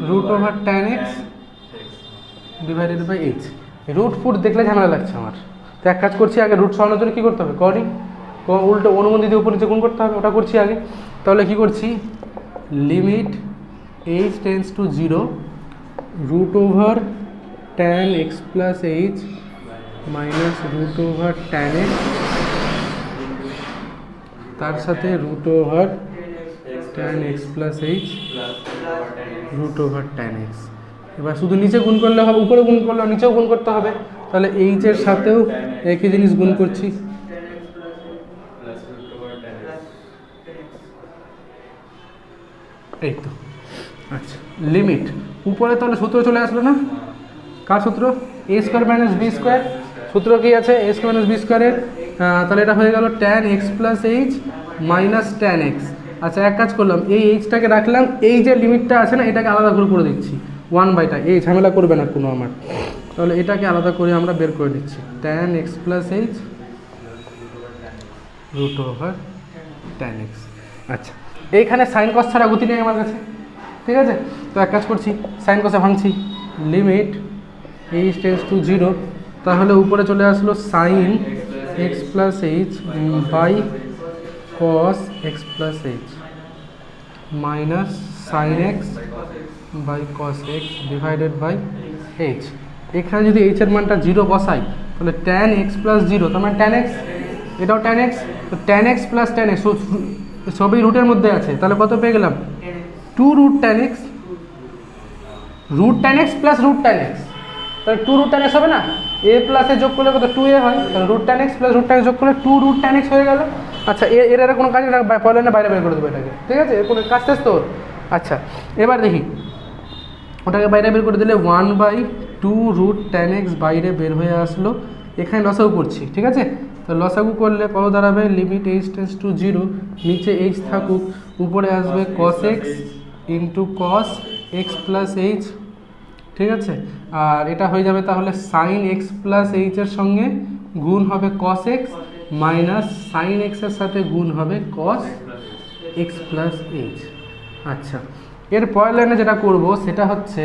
root over tan x divided by h. Root ফুট দেখলে ঝামেলা লাগছে আমার, তো এক কাজ করছি, আগে রুট সরানোর জন্য কী করতে হবে? করি উল্টো অনুমতি দিয়ে উপরে যে গুণ করতে হবে ওটা করছি আগে। তাহলে কী করছি, limit h tends to 0 root over tan x plus h minus root over tan x, তার সাথে root over tan x plus h root over tan x. এবার শুধু নিচে গুণ করলে হবে, উপরে গুণ করলে নিচেও গুণ করতে হবে, তাহলে এইচের সাথেও একই জিনিস গুণ করছি। এই তো, আচ্ছা লিমিট উপরে তাহলে সূত্র চলে আসলো না, কার সূত্র? এ স্কোয়ার মাইনাস বি স্কোয়ার। সূত্র কী আছে? এ স্কোয়ার মাইনাস বি স্কোয়ারের, তাহলে এটা হয়ে গেল tan x plus h minus tan x. আচ্ছা এক কাজ করলাম, এই এইচটাকে রাখলাম, এই যে লিমিটটা আছে না এটাকে আলাদা করে দিচ্ছি 1/টা, এই ঝামেলা করবে না কোনো আমার, তাহলে এটাকে আলাদা করে আমরা বের করে দিচ্ছি tan x plus h root over tan x. আচ্ছা এইখানে সাইন কস ছাড়া গতি নেই আমার কাছে, ঠিক আছে? তো এক কাজ করছি, সাইন কসে ভাঙছি, লিমিট এইচ টেন্স টু 0, তাহলে উপরে চলে আসলো sine x plus h by cos x plus h minus sine x by cos x divided by h. এখানে যদি এইচের মানটা 0 বসাই তাহলে ট্যান এক্স প্লাস 0, তার মানে ট্যান এক্স, এটাও ট্যান এক্স, তো tan x plus tan x সবই রুটের মধ্যে আছে, তাহলে কত পেয়ে গেলাম? 2 root tan x, root tan x plus root tan x, তাহলে 2 রুট ট্যান এক্স হবে না? এ প্লাসে যোগ করলে কত? 2a হয়, তাহলে root tan x plus root tan x যোগ করলে 2 রুট ট্যান এক্স হয়ে গেল। আচ্ছা এর কোনো কাজ না, পয়লা না বাইরে বের করে দেবো এটাকে, ঠিক আছে? এর কোনো কাজ শেষ তো। আচ্ছা এবার দেখি, ওটাকে বাইরে বের করে দিলে 1/2 রুট ট্যান এক্স বাইরে বের হয়ে আসলো, এখানে লসাগু করছি, ঠিক আছে? তো লসাগু করলে কত দাঁড়াবে? লিমিট এইচ টেন্স টু 0, নিচে এইচ থাকুক, উপরে আসবে cos x into cos x plus h, ঠিক আছে? আর এটা হয়ে যাবে তাহলে সাইন এক্স প্লাস এইচের সঙ্গে গুণ হবে কস এক্স মাইনাস সাইন এক্সের সাথে গুণ হবে কস এক্স প্লাস এইচ। আচ্ছা এর পরের লাইনে যেটা করব সেটা হচ্ছে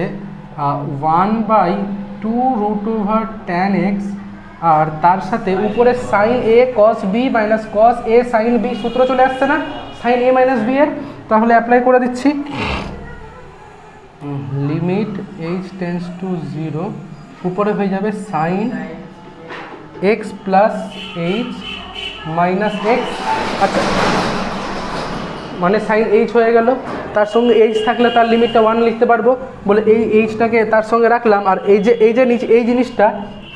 1/2 রুট ওভার ট্যান এক্স, আর তার সাথে উপরে সাইন এ কস বি মাইনাস কস এ সাইন বি, সূত্র চলে আসছে না সাইন এ মাইনাস বি এর, তাহলে অ্যাপ্লাই করে দিচ্ছি। লিমিট এইচ টেন্স টু 0, উপরে হয়ে যাবে sine x plus h minus x. আচ্ছা মানে সাইন এইচ হয়ে গেল, তার সঙ্গে এইচ থাকলে তার লিমিটটা 1 লিখতে পারবো বলে এই এইচটাকে তার সঙ্গে রাখলাম, আর এই যে নিচে এই জিনিসটা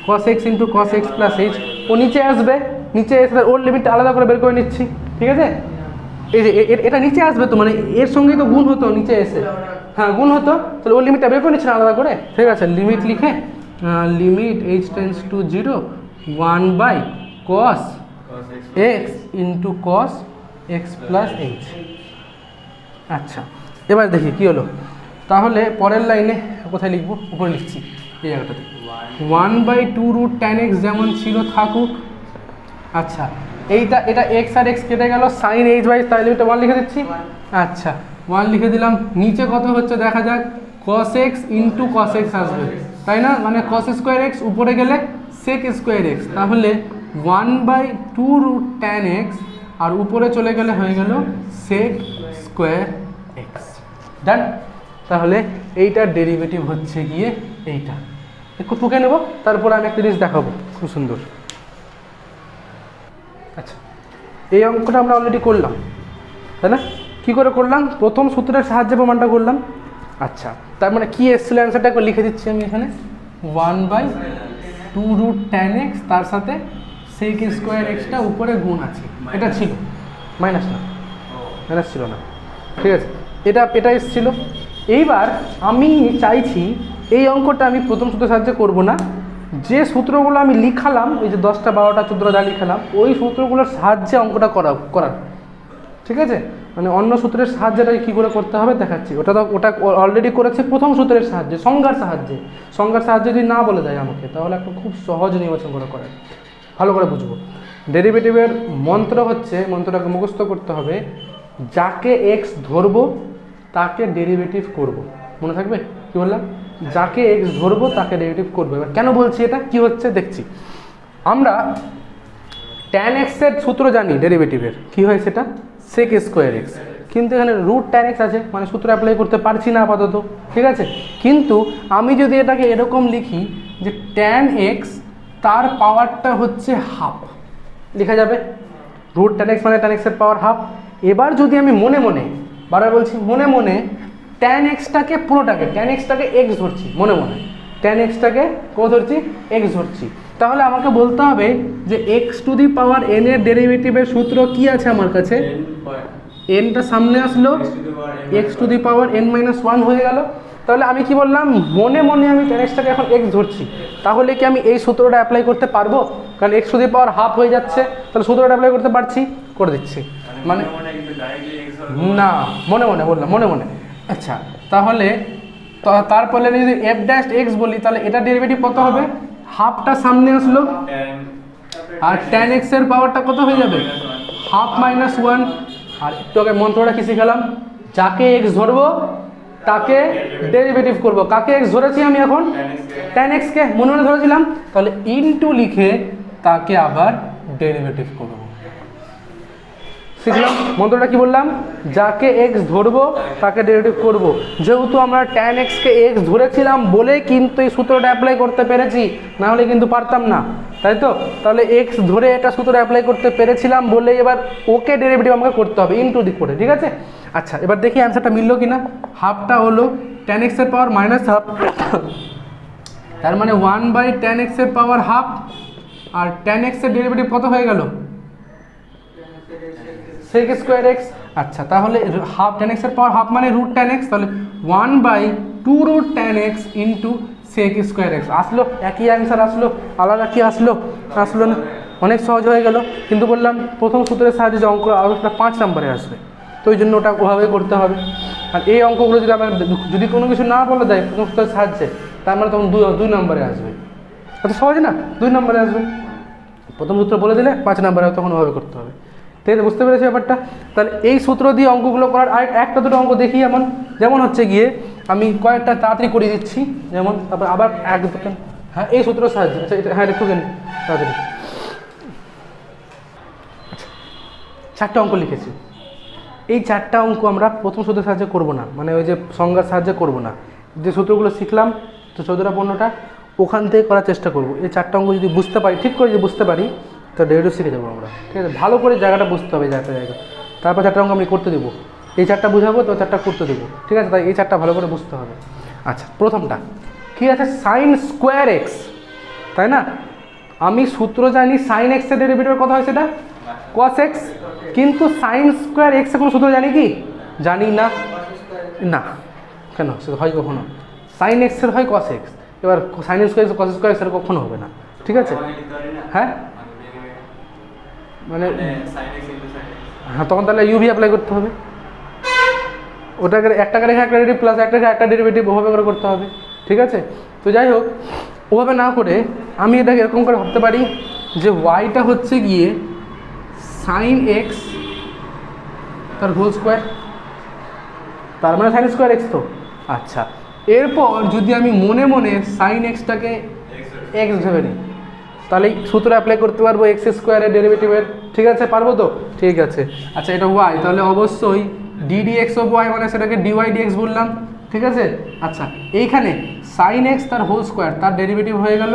cos x into cos x plus h ও নিচে আসবে, নিচে এসে ওর লিমিটটা আলাদা করে বের করে নিচ্ছি, ঠিক আছে? এই যে এটা নিচে আসবে, তো মানে এর সঙ্গেই তো গুণ হতো নিচে এসে, হ্যাঁ গুণ হতো, তাহলে ওর লিমিটটা বের করে নিচ্ছি না আলাদা করে, ঠিক আছে? লিমিট লিখে limit h tends to 0 1/cos x into cos x plus h. আচ্ছা এবার দেখি কী হলো, তাহলে পরের লাইনে কোথায় লিখবো? উপরে লিখছি এই জায়গাটাতে 1/2 রুট ট্যান এক্স যেমন ছিল থাকুক। আচ্ছা এটা এক্স আর এক্স কেটে গেল, সাইন এইচ বাই তাই লিমিটটা 1 লিখে দিচ্ছি। আচ্ছা 1 লিখে দিলাম, নিচে কত হচ্ছে দেখা যাক, কস এক্স ইন্টু কস এক্স আসবে, তাই না? মানে কস স্কোয়ার এক্স, উপরে গেলে সেক স্কোয়ার এক্স, তাহলে 1/2 রুট ট্যান এক্স, আর উপরে চলে গেলে হয়ে গেল সেক স্কোয়ার এক্স। ডান। তাহলে এইটার ডেরিভেটিভ হচ্ছে গিয়ে এইটা, একটু টুকে নেব, তারপরে আমি একটা জিনিস দেখাবো খুব সুন্দর। আচ্ছা এই অঙ্কটা আমরা অলরেডি করলাম, তাই না? কী করে করলাম? প্রথম সূত্রের সাহায্যে প্রমাণটা করলাম। আচ্ছা তার মানে কী এসেছিল অ্যান্সারটা একবার লিখে দিচ্ছি আমি এখানে, 1/2 রুট ট্যান এক্স, তার সাথে সেক স্কোয়ার এক্সটা উপরে গুণ আছে, এটা ছিল মাইনাস, না মাইনাস ছিল না, ঠিক আছে? এটা এসেছিলো। এইবার আমি চাইছি এই অঙ্কটা আমি প্রথম সূত্রের সাহায্যে করব না, যে সূত্রগুলো আমি লিখালাম ওই যে 10টা 12টা 14টা যা লিখালাম ওই সূত্রগুলোর সাহায্যে অঙ্কটা করার ঠিক আছে। মানে অন্য সূত্রের সাহায্যে কী করে করতে হবে দেখাচ্ছি। ওটা অলরেডি করেছে প্রথম সূত্রের সাহায্যে, সংজ্ঞার সাহায্যে যদি না বলে দেয় আমাকে, তাহলে একটা খুব সহজ নির্বাচন করে ভালো করে বুঝবো। ডেরিভেটিভের মন্ত্রটাকে মুখস্থ করতে হবে, যাকে এক্স ধরবো তাকে ডেরিভেটিভ করব। মনে থাকবে কি বললাম? যাকে এক্স ধরবো তাকে ডেরিভেটিভ করবো। এবার কেন বলছি এটা, কি হচ্ছে দেখছি। আমরা tan x এর সূত্র জানি ডেরিভেটিভের, কি হয় সেটা sec স্কোয়ার এক্স, কিন্তু এখানে রুট tan x আছে, মানে সূত্র অ্যাপ্লাই করতে পারছি না আপাতত, ঠিক আছে। কিন্তু আমি যদি এটাকে এরকম লিখি যে tan x তার পাওয়ারটা হচ্ছে হাফ, লেখা যাবে রুট tan x মানে tan x এর পাওয়ার হাফ। এবার যদি আমি মনে মনে, বারবার বলছি মনে মনে, tan x-টাকে পুরোটাকে tan x-টাকে x ধরছি, মনে মনে tan x-টাকে কত ধরছি, x ধরছি, তাহলে আমাকে বলতে হবে যে x two the power n এর ডেরিভেটিভের সূত্র কি আছে আমার কাছে, nটা সামনে আসলো, x two the power n minus 1 হয়ে গেল। তাহলে আমি কি বললাম, মনে মনে আমি tan x-টাকে এখন x ধরছি, তাহলে কি আমি এই সূত্রটা অ্যাপ্লাই করতে পারবো? কারণ x two the power half হয়ে যাচ্ছে, তাহলে সূত্রটা অ্যাপ্লাই করতে পারছি, করে দিচ্ছি। মানে না, মনে মনে বললাম, মনে মনে। আচ্ছা, তাহলে তারপরে আমি যদি f ড্যাশ x বলি, তাহলে এটা ডেরিভেটিভ কত হবে, হাফটা সামনে আসলো, আর tan x এর পাওয়ারটা কত হয়ে যাবে, হাফ মাইনাস 1। আর একটু আগে মন্ত্রটা কি শিখালাম, যাকে x ধরবো তাকে ডেরিভেটিভ করব। কাকে x ধরেছি আমি এখন, tan x কে মনে মনে ধরেছিলাম, তাহলে ইনটু লিখে তাকে আবার ডেরিভেটিভ করব। শিখলাম মন্ত্রটা কি বললাম, যাকে x ধরবো তাকে ডেরিভেটিভ করব। যেহেতু আমরা tan x কে x ধরেছিলাম বলে কিন্তু এই সূত্রটা অ্যাপ্লাই করতে পেরেছি, না হলে কিন্তু পারতাম না, তাই তো। তাহলে x ধরে এটা সূত্র অ্যাপ্লাই করতে পেরেছিলাম বলে এবার ওকে ডেরিভেটিভ আমাকে করতে হবে ইনটু দিক করে, ঠিক আছে। আচ্ছা, এবার দেখি অ্যান্সারটা মিললো কিনা। হাফটা হলো tan x এর পাওয়ার মাইনাস হাফ, তার মানে 1/tan x এর পাওয়ার হাফ, আর tan x এর ডেরিভেটিভ কত হয়ে গেল, sec স্কোয়ার এক্স। আচ্ছা, তাহলে হাফ tan x এর পাওয়ার হাফ মানে রুট tan x, তাহলে 1/2 root tan x into sec square x. আসলো একই অ্যান্সার, আসলো আলাদা কি আসলো না, অনেক সহজ হয়ে গেল। কিন্তু বললাম প্রথম সূত্রের সাহায্যে যে অঙ্ক আলোচনা 5 নম্বরে আসবে, তো ওই জন্য ওটা ওভাবে করতে হবে। আর এই অঙ্কগুলো যদি আমার যদি কোনো কিছু না বলে দেয় প্রথম সূত্রের সাহায্যে, তার মানে তখন 2 নম্বরে আসবে। এত সহজ না, 2 নম্বরে আসবে। প্রথম সূত্র বলে দিলে 5 নম্বরে তখন ওভাবে করতে হবে। ঠিক আছে, বুঝতে পেরেছি ব্যাপারটা। তাহলে এই সূত্র দিয়ে অঙ্কগুলো করার আর একটা দুটো অঙ্ক দেখি, যেমন হচ্ছে গিয়ে আমি কয়েকটা তাড়াতাড়ি করে দিচ্ছি, যেমন তারপর আবার এক দুটো, হ্যাঁ এই সূত্রের সাহায্যে। আচ্ছা, এটা হ্যাঁ একটু তাড়াতাড়ি। আচ্ছা, 4টা অঙ্ক লিখেছি। এই 4টা অঙ্ক আমরা প্রথম সূত্রের সাহায্যে করব না, মানে ওই যে সংজ্ঞার সাহায্যে করব না, যে সূত্রগুলো শিখলাম তো 14-15টা ওখান থেকে করার চেষ্টা করব। এই 4টা অঙ্ক যদি বুঝতে পারি, ঠিক করে যদি বুঝতে পারি, তো ডেরিভেটিভ শিখে যাবো আমরা, ঠিক আছে। ভালো করে জায়গাটা বুঝতে হবে, জায়গা তারপর 4টা অঙ্ক আমি করতে দেবো, এই 4টা বুঝাবো তো 4টা করতে দেবো, ঠিক আছে। তাই এই 4টা ভালো করে বুঝতে হবে। আচ্ছা, প্রথমটা কি আছে, সাইন স্কোয়ার এক্স, তাই না। আমি সূত্র জানি সাইন এক্স এর ডেরিভেটিভের কথা হয় সেটা কস এক্স, কিন্তু সাইন স্কোয়ার এক্স এর কোনো সূত্র জানি কি, জানি না। না কেন, সেটা হয় কখনো, সাইন এক্স এর হয় কস এক্স, এবার sine square x cos square x এর কখনো হবে না, ঠিক আছে। হ্যাঁ মানে হ্যাঁ, তখন তাহলে ইউভি অ্যাপ্লাই করতে হবে, ওটাকে একটা রেখে একটা ডেরিভেটিভ প্লাস একটা রেখে একটা ডেরিভেটিভ ওভাবে করে করতে হবে, ঠিক আছে। তো যাই হোক, ওভাবে না করে আমি এটাকে এরকম করে ভাবতে পারি যে ওয়াইটা হচ্ছে গিয়ে সাইন এক্স তার হোল স্কোয়ার, তার মানে সাইন স্কোয়ার এক্স তো। আচ্ছা, এরপর যদি আমি মনে মনে সাইন এক্সটাকে এক্স ভেবে নিই, তাহলে সূত্র অ্যাপ্লাই করতে পারবো এক্স স্কোয়ারের ডেরিভেটিভের, ঠিক আছে, পারবো তো, ঠিক আছে। আচ্ছা, এটা ওয়াই, তাহলে অবশ্যই ডিডি এক্স অফ ওয়াই মানে সেটাকে ডিওয়াই ডিএক্স বললাম, ঠিক আছে। আচ্ছা, এইখানে সাইন এক্স তার হোল স্কোয়ার, তার ডেরিভেটিভ হয়ে গেল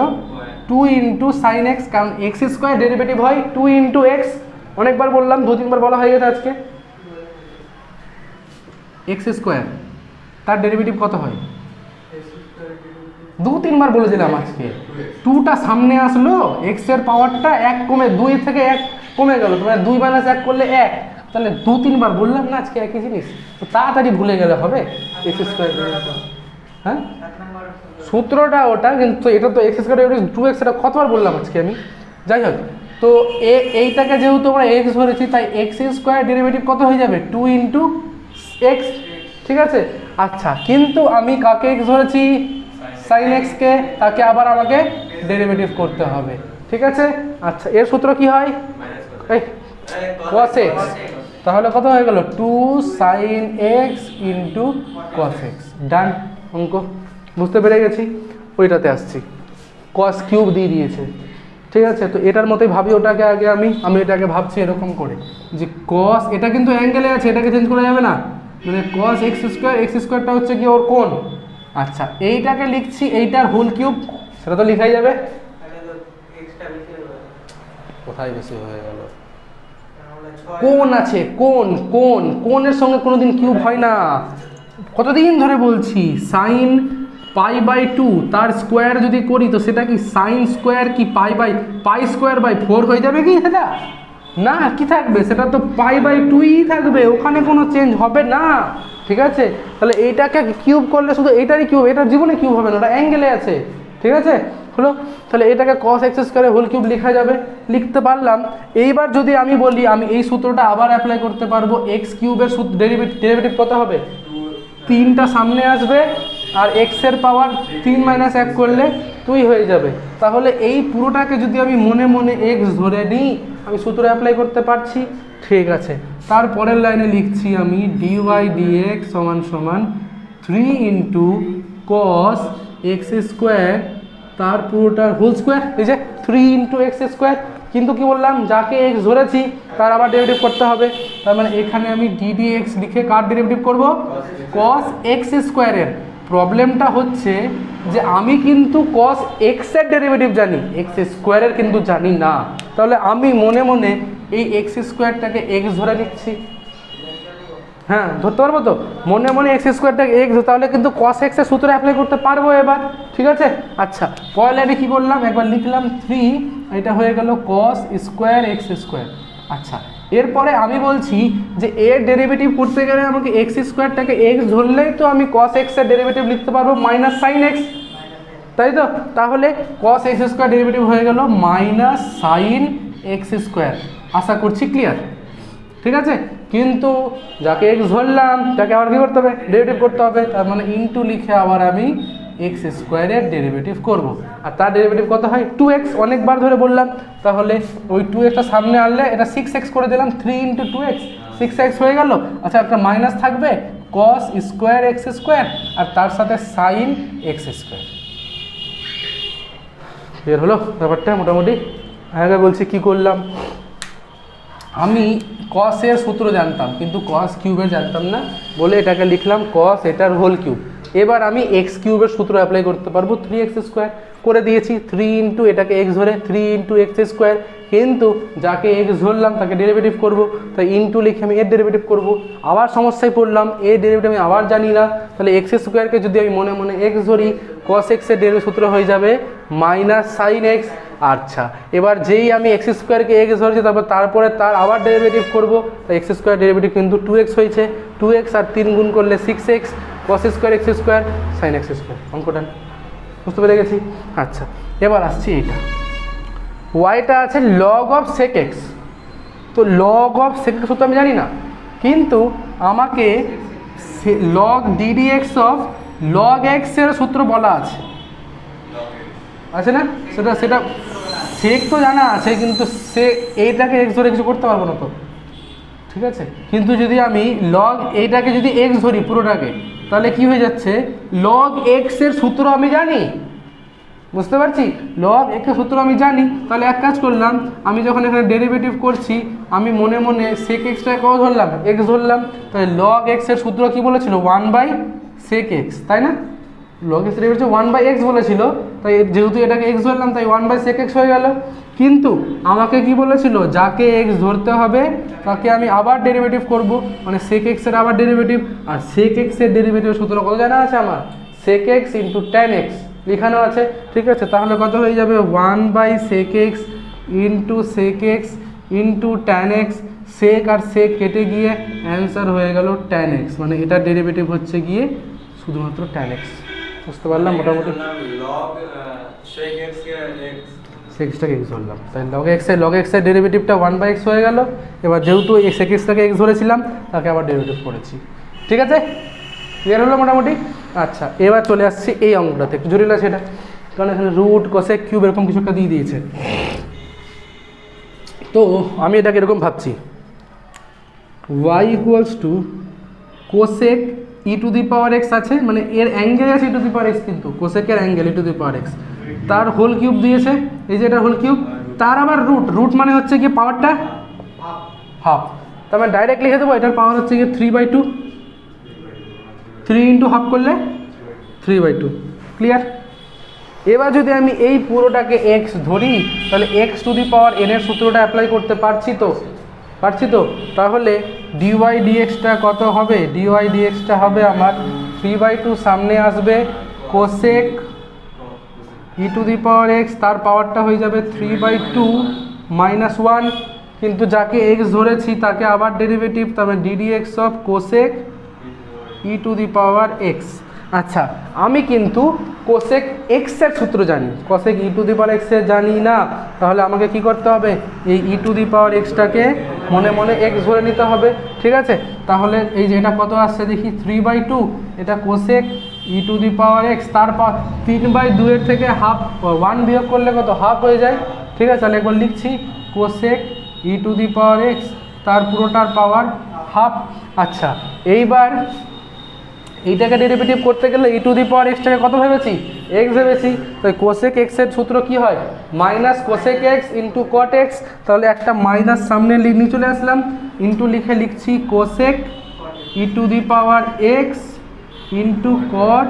2 ইন্টু সাইন এক্স, কারণ এক্স স্কোয়ার ডেরিভেটিভ হয় 2 ইন্টু এক্স, অনেকবার বললাম, 2-3বার বলা হয়ে গেছে আজকে। এক্স স্কোয়ার তার ডেরিভেটিভ কত হয়, 2-3বার বলেছিলাম আজকে। 2টা সামনে আসলো, এক্স এর পাওয়ারটা 1 কমে 2 থেকে 1 কমে গেল, মানে 2 - 1 করলে 1, তাহলে 2-3বার বললাম না আজকে একই জিনিস, তো তাড়াতাড়ি ভুলে গেলে হবে। এক্স স্কোয়ার, হ্যাঁ সূত্রটা ওটা, কিন্তু এটা তো এক্স স্কোয়ার ডেরিভেটিভ 2x, এটা কতবার বললাম আজকে আমি। যাই হোক, তো এইটাকে যেহেতু আমরা এক্স ধরেছি, তাই এক্স স্কোয়ার ডেরিভেটিভ কত হয়ে যাবে, 2 ইন্টু এক্স, ঠিক আছে। আচ্ছা, কিন্তু আমি কাকে এক্স ধরেছি, সাইন এক্সকে, তাকে আবার আমাকে ডেরিভেটিভ করতে হবে, ঠিক আছে। আচ্ছা, এর সূত্র কি হয়, এই cos x, তাহলে কত হয়ে গেল 2 sin x into cos x। ডান, অঙ্ক বুঝতে পেরে গেছি। ওইটাতে আসছি, cos কিউব দিয়ে দিয়েছে, ঠিক আছে। তো এটার মতোই ভাবি ওটাকে আগে, আমি এটাকে ভাবছি এরকম করে যে cos, এটা কিন্তু অ্যাঙ্গেলে আছে, এটাকে চেঞ্জ করা যাবে না, মানে cos x স্কোয়ার, এক্স স্কোয়ারটা হচ্ছে কি ওর কোণ। আচ্ছা, এইটাকে লিখছি এইটার হোল কিউব, সেটা তো লেখাই যাবে। কোথায় বেশি হয়ে গেল, কোণ আছে, কোণের সঙ্গে কোনোদিন কিউব হয় না, কতদিন ধরে বলছি। সাইন π/2 তার স্কোয়ার যদি করি, তো সেটা কি সাইন স্কোয়ার কি পাই স্কোয়ার বাই 4 হয়ে যাবে কি সেটা? না, কি থাকবে, সেটা তো π/2ই থাকবে, ওখানে কোনো চেঞ্জ হবে না, ঠিক আছে। তাহলে এইটাকে কিউব করলে শুধু এইটারই কিউব, এটার জীবনে কিউব হবে না, ওটা অ্যাঙ্গেলে আছে, ঠিক আছে। হলো, তাহলে এটাকে cos x স্কোয়ারের হোল কিউব লেখা যাবে, লিখতে পারলাম। এইবার যদি আমি বলি, আমি এই সূত্রটা আবার অ্যাপ্লাই করতে পারবো, এক্স কিউবের ডেরিভেটিভ কত হবে, 3টা সামনে আসবে, আর এক্সের পাওয়ার 3 - 1 করলে 2 হয়ে যাবে। তাহলে এই পুরোটাকে যদি আমি মনে মনে এক্স ধরে নিই, আমি সূত্র অ্যাপ্লাই করতে পারছি, ঠিক আছে। তারপরের লাইনে লিখছি আমি dy/dx = 3 into cos x square, তার পুরোটার হোল স্কোয়ার, এই যে 3 ইন্টু এক্স স্কোয়ার। কিন্তু কি বললাম, যাকে এক্স ধরেছি তার আবার ডেরিভেটিভ করতে হবে, তার মানে এখানে আমি ddx লিখে কার ডেরিভেটিভ করব, cos x স্কোয়ারের। প্রবলেমটা হচ্ছে যে আমি কিন্তু cos x এর ডেরিভেটিভ জানি, এক্স স্কোয়ারের কিন্তু জানি না। তাহলে আমি মনে মনে এই এক্স স্কোয়ারটাকে এক্স ধরে নিচ্ছি, হ্যাঁ ধরতে পারবো তো, মনে মনে এক্স স্কোয়ারটাকে এক্স, তাহলে কিন্তু cos x এর সূত্র অ্যাপ্লাই করতে পারবো এবার, ঠিক আছে। আচ্ছা, পরের লাইনে কী করলাম, একবার লিখলাম 3, এটা হয়ে গেল cos স্কোয়ার এক্স স্কোয়ার। আচ্ছা, এরপরে আমি বলছি যে এর ডেরিভেটিভ করতে গেলে আমাকে এক্স স্কোয়ারটাকে এক্স ধরলেই তো আমি cos x এর ডেরিভেটিভ লিখতে পারবো মাইনাস সাইন এক্স, তাই তো। তাহলে cos x স্কোয়ার ডেরিভেটিভ হয়ে গেল মাইনাস সাইন এক্স স্কোয়ার। আশা করছি ক্লিয়ার, ঠিক আছে। কিন্তু যাকে এক্স ধরলাম তাকে আবার কী করতে হবে, ডেরিভেটিভ করতে হবে, তার মানে ইন্টু লিখে আবার আমি এক্স স্কোয়ারের ডেরিভেটিভ করব। আর তার ডেরিভেটিভ কত হয়, 2x, অনেকবার ধরে বললাম। তাহলে ওই 2xটা সামনে আনলে এটা 6x করে দিলাম, 3 ইন্টু 2x, 6x হয়ে গেল। আচ্ছা, একটা মাইনাস থাকবে, cos স্কোয়ার এক্স স্কোয়ার, আর তার সাথে সাইন এক্স স্কোয়ার। বের হলো ব্যাপারটা মোটামুটি। আগে বলছি কি করলাম, আমি cos এর সূত্র জানতাম কিন্তু cos কিউবের জানতাম না, বলে এটাকে লিখলাম cos এটার হোল কিউব। এবার আমি এক্স কিউবের সূত্র অ্যাপ্লাই করতে পারবো, 3x স্কোয়ার করে দিয়েছি, 3 ইন্টু এটাকে এক্স ধরে 3 ইন্টু এক্স স্কোয়ার। কিন্তু যাকে এক্স ধরলাম তাকে ডেরিভেটিভ করব, তাই ইন্টু লিখে আমি এর ডেরিভেটিভ করব। আবার সমস্যায় পড়লাম, এর ডেরিভেটিভ আমি আবার জানি না, তাহলে এক্স স্কোয়ারকে যদি আমি মনে মনে এক্স ধরি, cos x এর ডেরিভেটিভ সূত্র হয়ে যাবে মাইনাস সাইন এক্স। আচ্ছা, এবার যেই আমি এক্স স্কোয়ারকে এক্স ধরেছি, তারপরে তার আবার ডেরিভেটিভ করব, তাই এক্স স্কোয়ার ডেরিভেটিভ কিন্তু 2x হয়েছে, 2x আর 3 গুণ করলে 6x, cos square x square sine x square. অঙ্কটা বুঝতে পেরে গেছি। আচ্ছা, এবার আসছি এইটা, ওয়াইটা আছে লগ অফ সেক এক্স। তো লগ অফ সেক এক্স তো আমি জানি না, কিন্তু আমাকে log ddx of log x এর সূত্র বলা আছে, আছে না, সেটা সেক তো জানা আছে, কিন্তু সে এইটাকে এক্স ধরে কিছু করতে পারবো না তো, ঠিক আছে। কিন্তু যদি আমি লগ এইটাকে যদি এক্স ধরি পুরোটাকে, তাহলে কি হয়ে যাচ্ছে, লগ এক্স এর সূত্র আমি জানি, বুঝতে পারছি, লগ এক্স এর সূত্র আমি জানি। তাহলে এক কাজ করলাম, আমি যখন এখানে ডেরিভেটিভ করছি, আমি মনে মনে সেক এক্সটা কত ধরলাম, এক্স ধরলাম। তাহলে লগ এক্স এর সূত্র কি বলেছিল, 1/sec x, তাই না। লগ এক্স ডেরিভেটিভ 1/x বলেছিল, তাই যেহেতু এটাকে এক্স ধরলাম তাই 1/sec x হয়ে গেল। কিন্তু আমাকে কি বলেছিল, যাকে এক্স ধরতে হবে তাকে আমি আবার ডেরিভেটিভ করব, মানে sec x এর আবার ডেরিভেটিভ। আর sec x এর ডেরিভেটিভ সূত্র কত জানা আছে আমার, sec x into tan x লেখানো আছে, ঠিক আছে। তাহলে কত হয়ে যাবে, 1/sec x into sec x into tan x, সেক আর সেক কেটে গিয়ে অ্যান্সার হয়ে গেল tan x, মানে এটার ডেরিভেটিভ হচ্ছে গিয়ে শুধুমাত্র tan x। বুঝতে পারলাম মোটামুটি। লগ sec x কে x এক্সটাকে এক্স ধরলাম, তাই লগ এক্সের ডেরিভেটিভটা 1/x হয়ে গেল। এবার যেহেতু সেক এক্সটাকে এক্স ধরেছিলাম তাকে আবার ডেরিভেটিভ করেছি। ঠিক আছে, ক্লিয়ার হলো মোটামুটি। আচ্ছা, এবার চলে আসছি এই অঙ্কটাতে, একটু জটিল আছে এটা, কারণ এখানে রুট কোসেক কিউব এরকম কিছু একটা দিয়ে দিয়েছে। তো আমি এটাকে এরকম ভাবছি, y equals to cosec E to the power x আছে, মানে এর অ্যাঙ্গেল আছে ই টু দি পাওয়ার এক্স, কিন্তু কোসেকের angle e to the power x, তার হোল কিউব দিয়েছে, এই যে এটা হোল কিউব, তার আবার রুট, রুট মানে হচ্ছে কি পাওয়ারটা হাফ, তার মানে ডাইরেক্ট লিখে দেবো এটার পাওয়ার হচ্ছে কি 3/2, 3 ইন্টু হাফ করলে 3/2। ক্লিয়ার? এবার যদি আমি এই পুরোটাকে এক্স ধরি, তাহলে x two the power N এর সূত্রটা অ্যাপ্লাই করতে পারছি তো, তাহলে ডিওয়াই ডিএক্সটা কত হবে? ডিওয়াই ডিএক্সটা হবে আমার 3/2, সামনে আসবে cosec E to the power x, তার পাওয়ারটা হয়ে যাবে 3/2 মাইনাস 1, কিন্তু যাকে এক্স ধরেছি তাকে আবার ডেরিভেটিভ, তার মানে ddx of cosec E to the power x. আচ্ছা, আমি কিন্তু কোসেক এক্সের সূত্র জানি, cosec E to the power এক্সের জানি না, তাহলে আমাকে কি করতে হবে? এই ই টু দি পাওয়ার এক্সটাকে মনে মনে এক্স ধরে নিতে হবে। ঠিক আছে, তাহলে এই যে এটা কত আসছে দেখি, 3/2, এটা cosec E to the power x, তারপর 3/2 এর থেকে হাফ 1 বিয়োগ করলে কত? হাফ হয়ে যায়। ঠিক আছে, তাহলে একবার লিখছি cosec E to the power x, তার পুরোটার পাওয়ার হাফ। আচ্ছা, এইবার এইটাকে ডেরিভেটিভ করতে গেলে ই টু দি পাওয়ার এক্সটাকে কত ভেবেছি? এক্স ভেবেছি। তো কোসেক এক্সের সূত্র কি হয়? Minus cosec x into cot x, তাহলে একটা মাইনাস সামনে নিয়ে চলে আসলাম, ইন্টু লিখে লিখছি cosec E to the power x into cot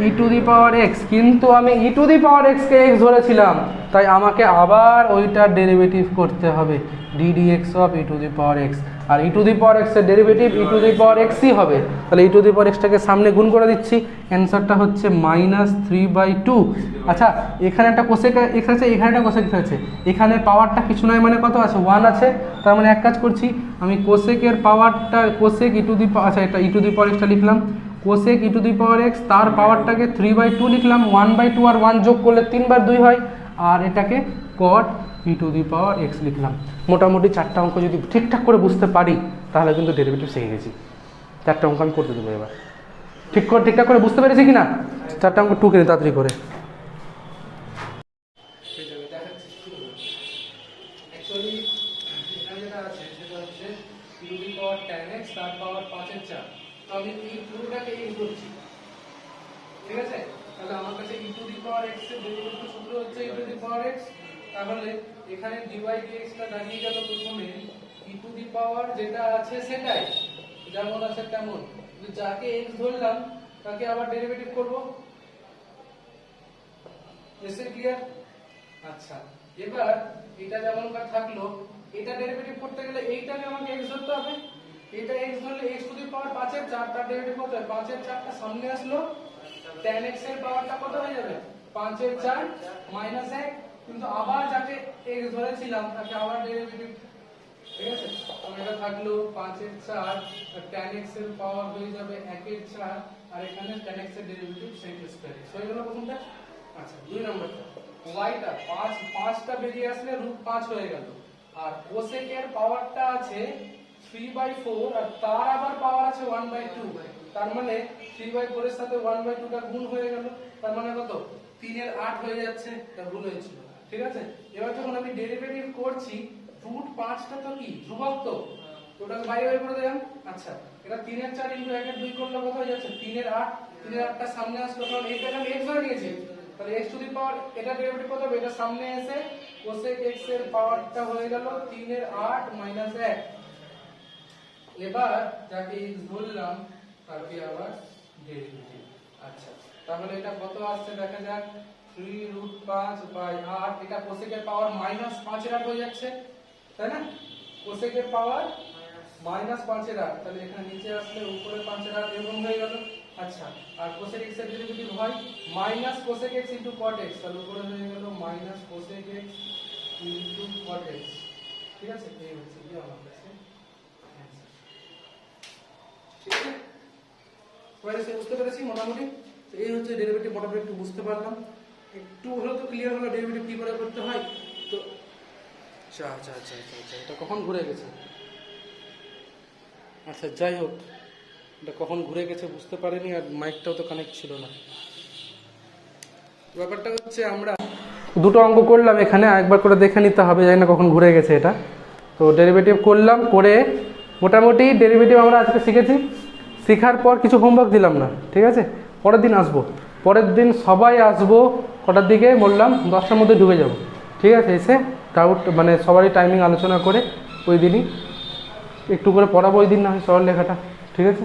E to the power x, কিন্তু আমি ই টু দি পাওয়ার এক্সকে এক্স ধরেছিলাম, তাই আমাকে আবার ওইটার ডেরিভেটিভ করতে হবে, d d x of e to the power x, আর ই টু দি পাওয়ার এক্সের ডেরিভেটিভ ই টু দি পাওয়ার এক্সই হবে। তাহলে ই টু দি পাওয়ার এক্সটাকে সামনে গুণ করে দিচ্ছি, অ্যান্সারটা হচ্ছে মাইনাস 3/2। আচ্ছা, এখানে একটা কোসেক এক্স আছে, এখানে একটা কোসেক এক্স আছে, এখানে পাওয়ারটা কিছু নয়, মানে কত আছে? 1 আছে। তার মানে এক কাজ করছি, আমি কোসেকের পাওয়ারটা, কোসেক ই টু দি, আচ্ছা এটা ই টু দি পাওয়ার এক্সটা লিখলাম, cosec E to the power x, তার পাওয়ারটাকে 3/2 লিখলাম, 1/2 আর 1 যোগ করলে 3/2 হয়, আর এটাকে কট ই টু দি পাওয়ার এক্স লিখলাম। মোটামুটি 4টা অঙ্ক যদি ঠিকঠাক করে বুঝতে পারি তাহলে কিন্তু ডেরিভেটিভ শিখে গেছি। 4টা অঙ্ক আমি করতে দেবো এবার, ঠিকঠাক করে বুঝতে পেরেছি কি না? 4টা অঙ্ক টুকে তাড়াতাড়ি করে। আমি এই পুরোটাকে এই করছি, ঠিক আছে? তাহলে আমার কাছে ই টু দি পাওয়ার এক্স এর ডেরিভেটিভ সূত্র হচ্ছে ই টু দি পাওয়ার এক্স, তাহলে এখানে ডিওয়াই ডিএক্স টা দাঁড়িয়ে গেল প্রথমে ই টু দি পাওয়ার যেটা আছে সেটাই, যেমন আছে তেমন, কিন্তু যাকে এক্স ধরলাম তাকে আবার ডেরিভেটিভ করব। এসে ক্লিয়ার? আচ্ছা, এবার এটা যেমন থাকলো, এটা ডেরিভেটিভ করতে গেলে এইটাকে আমাকে এক্স ধরতে হবে, এটা এক্স ধরলে x টু দি পাওয়ার 5 এর 4 তার ডেরিভেটিভ কত হয়? 5 এর 4টা সামনে আসলো, tan x এর পাওয়ারটা কত হয়ে যাবে? 5 এর 4 মাইনাস 1, কিন্তু আবার যাকে x ধরেছিলাম তাকে আবার ডেরিভেটিভ, ঠিক আছে? তাহলে এটা থাকলো 5 এর 4 আর tan x এর পাওয়ার হয়ে যাবে 1 এর 4, আর এখানে tan x এর ডেরিভেটিভ sec স্কয়ার x হয়ে গেল প্রথমটা। আচ্ছা, দুই নম্বরটা y টা 5টা বেরিয়ে আসলে √5 হয়ে গেল, আর cosec এর পাওয়ারটা আছে 3/4, আর তার আবার পাওয়ার আছে 1/2, তার মানে 3/4 এর সাথে 1/2 টা গুণ হয়ে গেল, তার মানে কত? 3 এর 8 হয়ে যাচ্ছে, এটা ভুল হয়েছিল। ঠিক আছে, এবার যখন আমি ডেরিভেটিভ করছি, √5টা তো কি ধ্রুবক, তো ওটাকে বাইরে করে দিলাম। আচ্ছা, এটা 3 এর 4 ইনটু 1 এর 2 করলে কত হয়ে যাচ্ছে? 3 এর 8, 3 এর 8টা সামনে আসলো, কারণ এইটাকে আমি x ধরে নিয়েছি, তাহলে x টু দি পাওয়ার, এটা ডেরিভেটিভ কত হবে? এটা সামনে এসে cosec x এর পাওয়ারটা হয়ে গেল 3 এর 8 মাইনাস 1। এবার যাকে x ধরলাম তাকে আবার ডেরিভেটিভ। আচ্ছা, তাহলে এটা কত আসছে দেখা যাক, 3√5/8, এটা cosec এর পাওয়ার -5 এর 8 হয়ে যাচ্ছে, তাই না? cosec এর পাওয়ার -5 এর 8, তাহলে এখানে নিচে আসলে উপরে 5 এর 8 এরকম হয়ে গেল। আচ্ছা, আর cosec x এর ডেরিভেটিভ হয় -cosec x cot x, তাহলে উপরে হয়ে গেল -cosec x cot x। ঠিক আছে, এই হচ্ছে কি আমার কাছে অ্যানসার। ঠিক আছে, বুঝতে পেরেছি মোটামুটি। তো এই হচ্ছে ডেরিভেটিভ, মোটামুটি একটু বুঝতে পারলাম, একটু হলেও তো ক্লিয়ার হলো ডেরিভেটিভ কী করে করতে হয়। তো আচ্ছা আচ্ছা আচ্ছা আচ্ছা আচ্ছা, এটা কখন ঘুরে গেছে? আচ্ছা যাই হোক, এটা কখন ঘুরে গেছে বুঝতে পারিনি, আর মাইকটাও তো কানেক্ট ছিল না। ব্যাপারটা হচ্ছে আমরা দুটো অঙ্ক করলাম এখানে, আরেকবার করে দেখে নিতে হবে, জানি না কখন ঘুরে গেছে এটা। তো ডেরিভেটিভ করলাম, করে মোটামুটি ডেরিভেটিভ আমরা আজকে শিখেছি। শেখার পর কিছু হোমওয়ার্ক দিলাম না, ঠিক আছে? পরের দিন আসবো, পরের দিন সবাই আসবো কটার দিকে বললাম, 10টার মধ্যে ঢুকে যাব, ঠিক আছে? এসে ডাউট মানে সবারই টাইমিং আলোচনা করে ওই দিনই একটু করে পড়াবো, ওই দিন না হয় সরল লেখাটা, ঠিক আছে?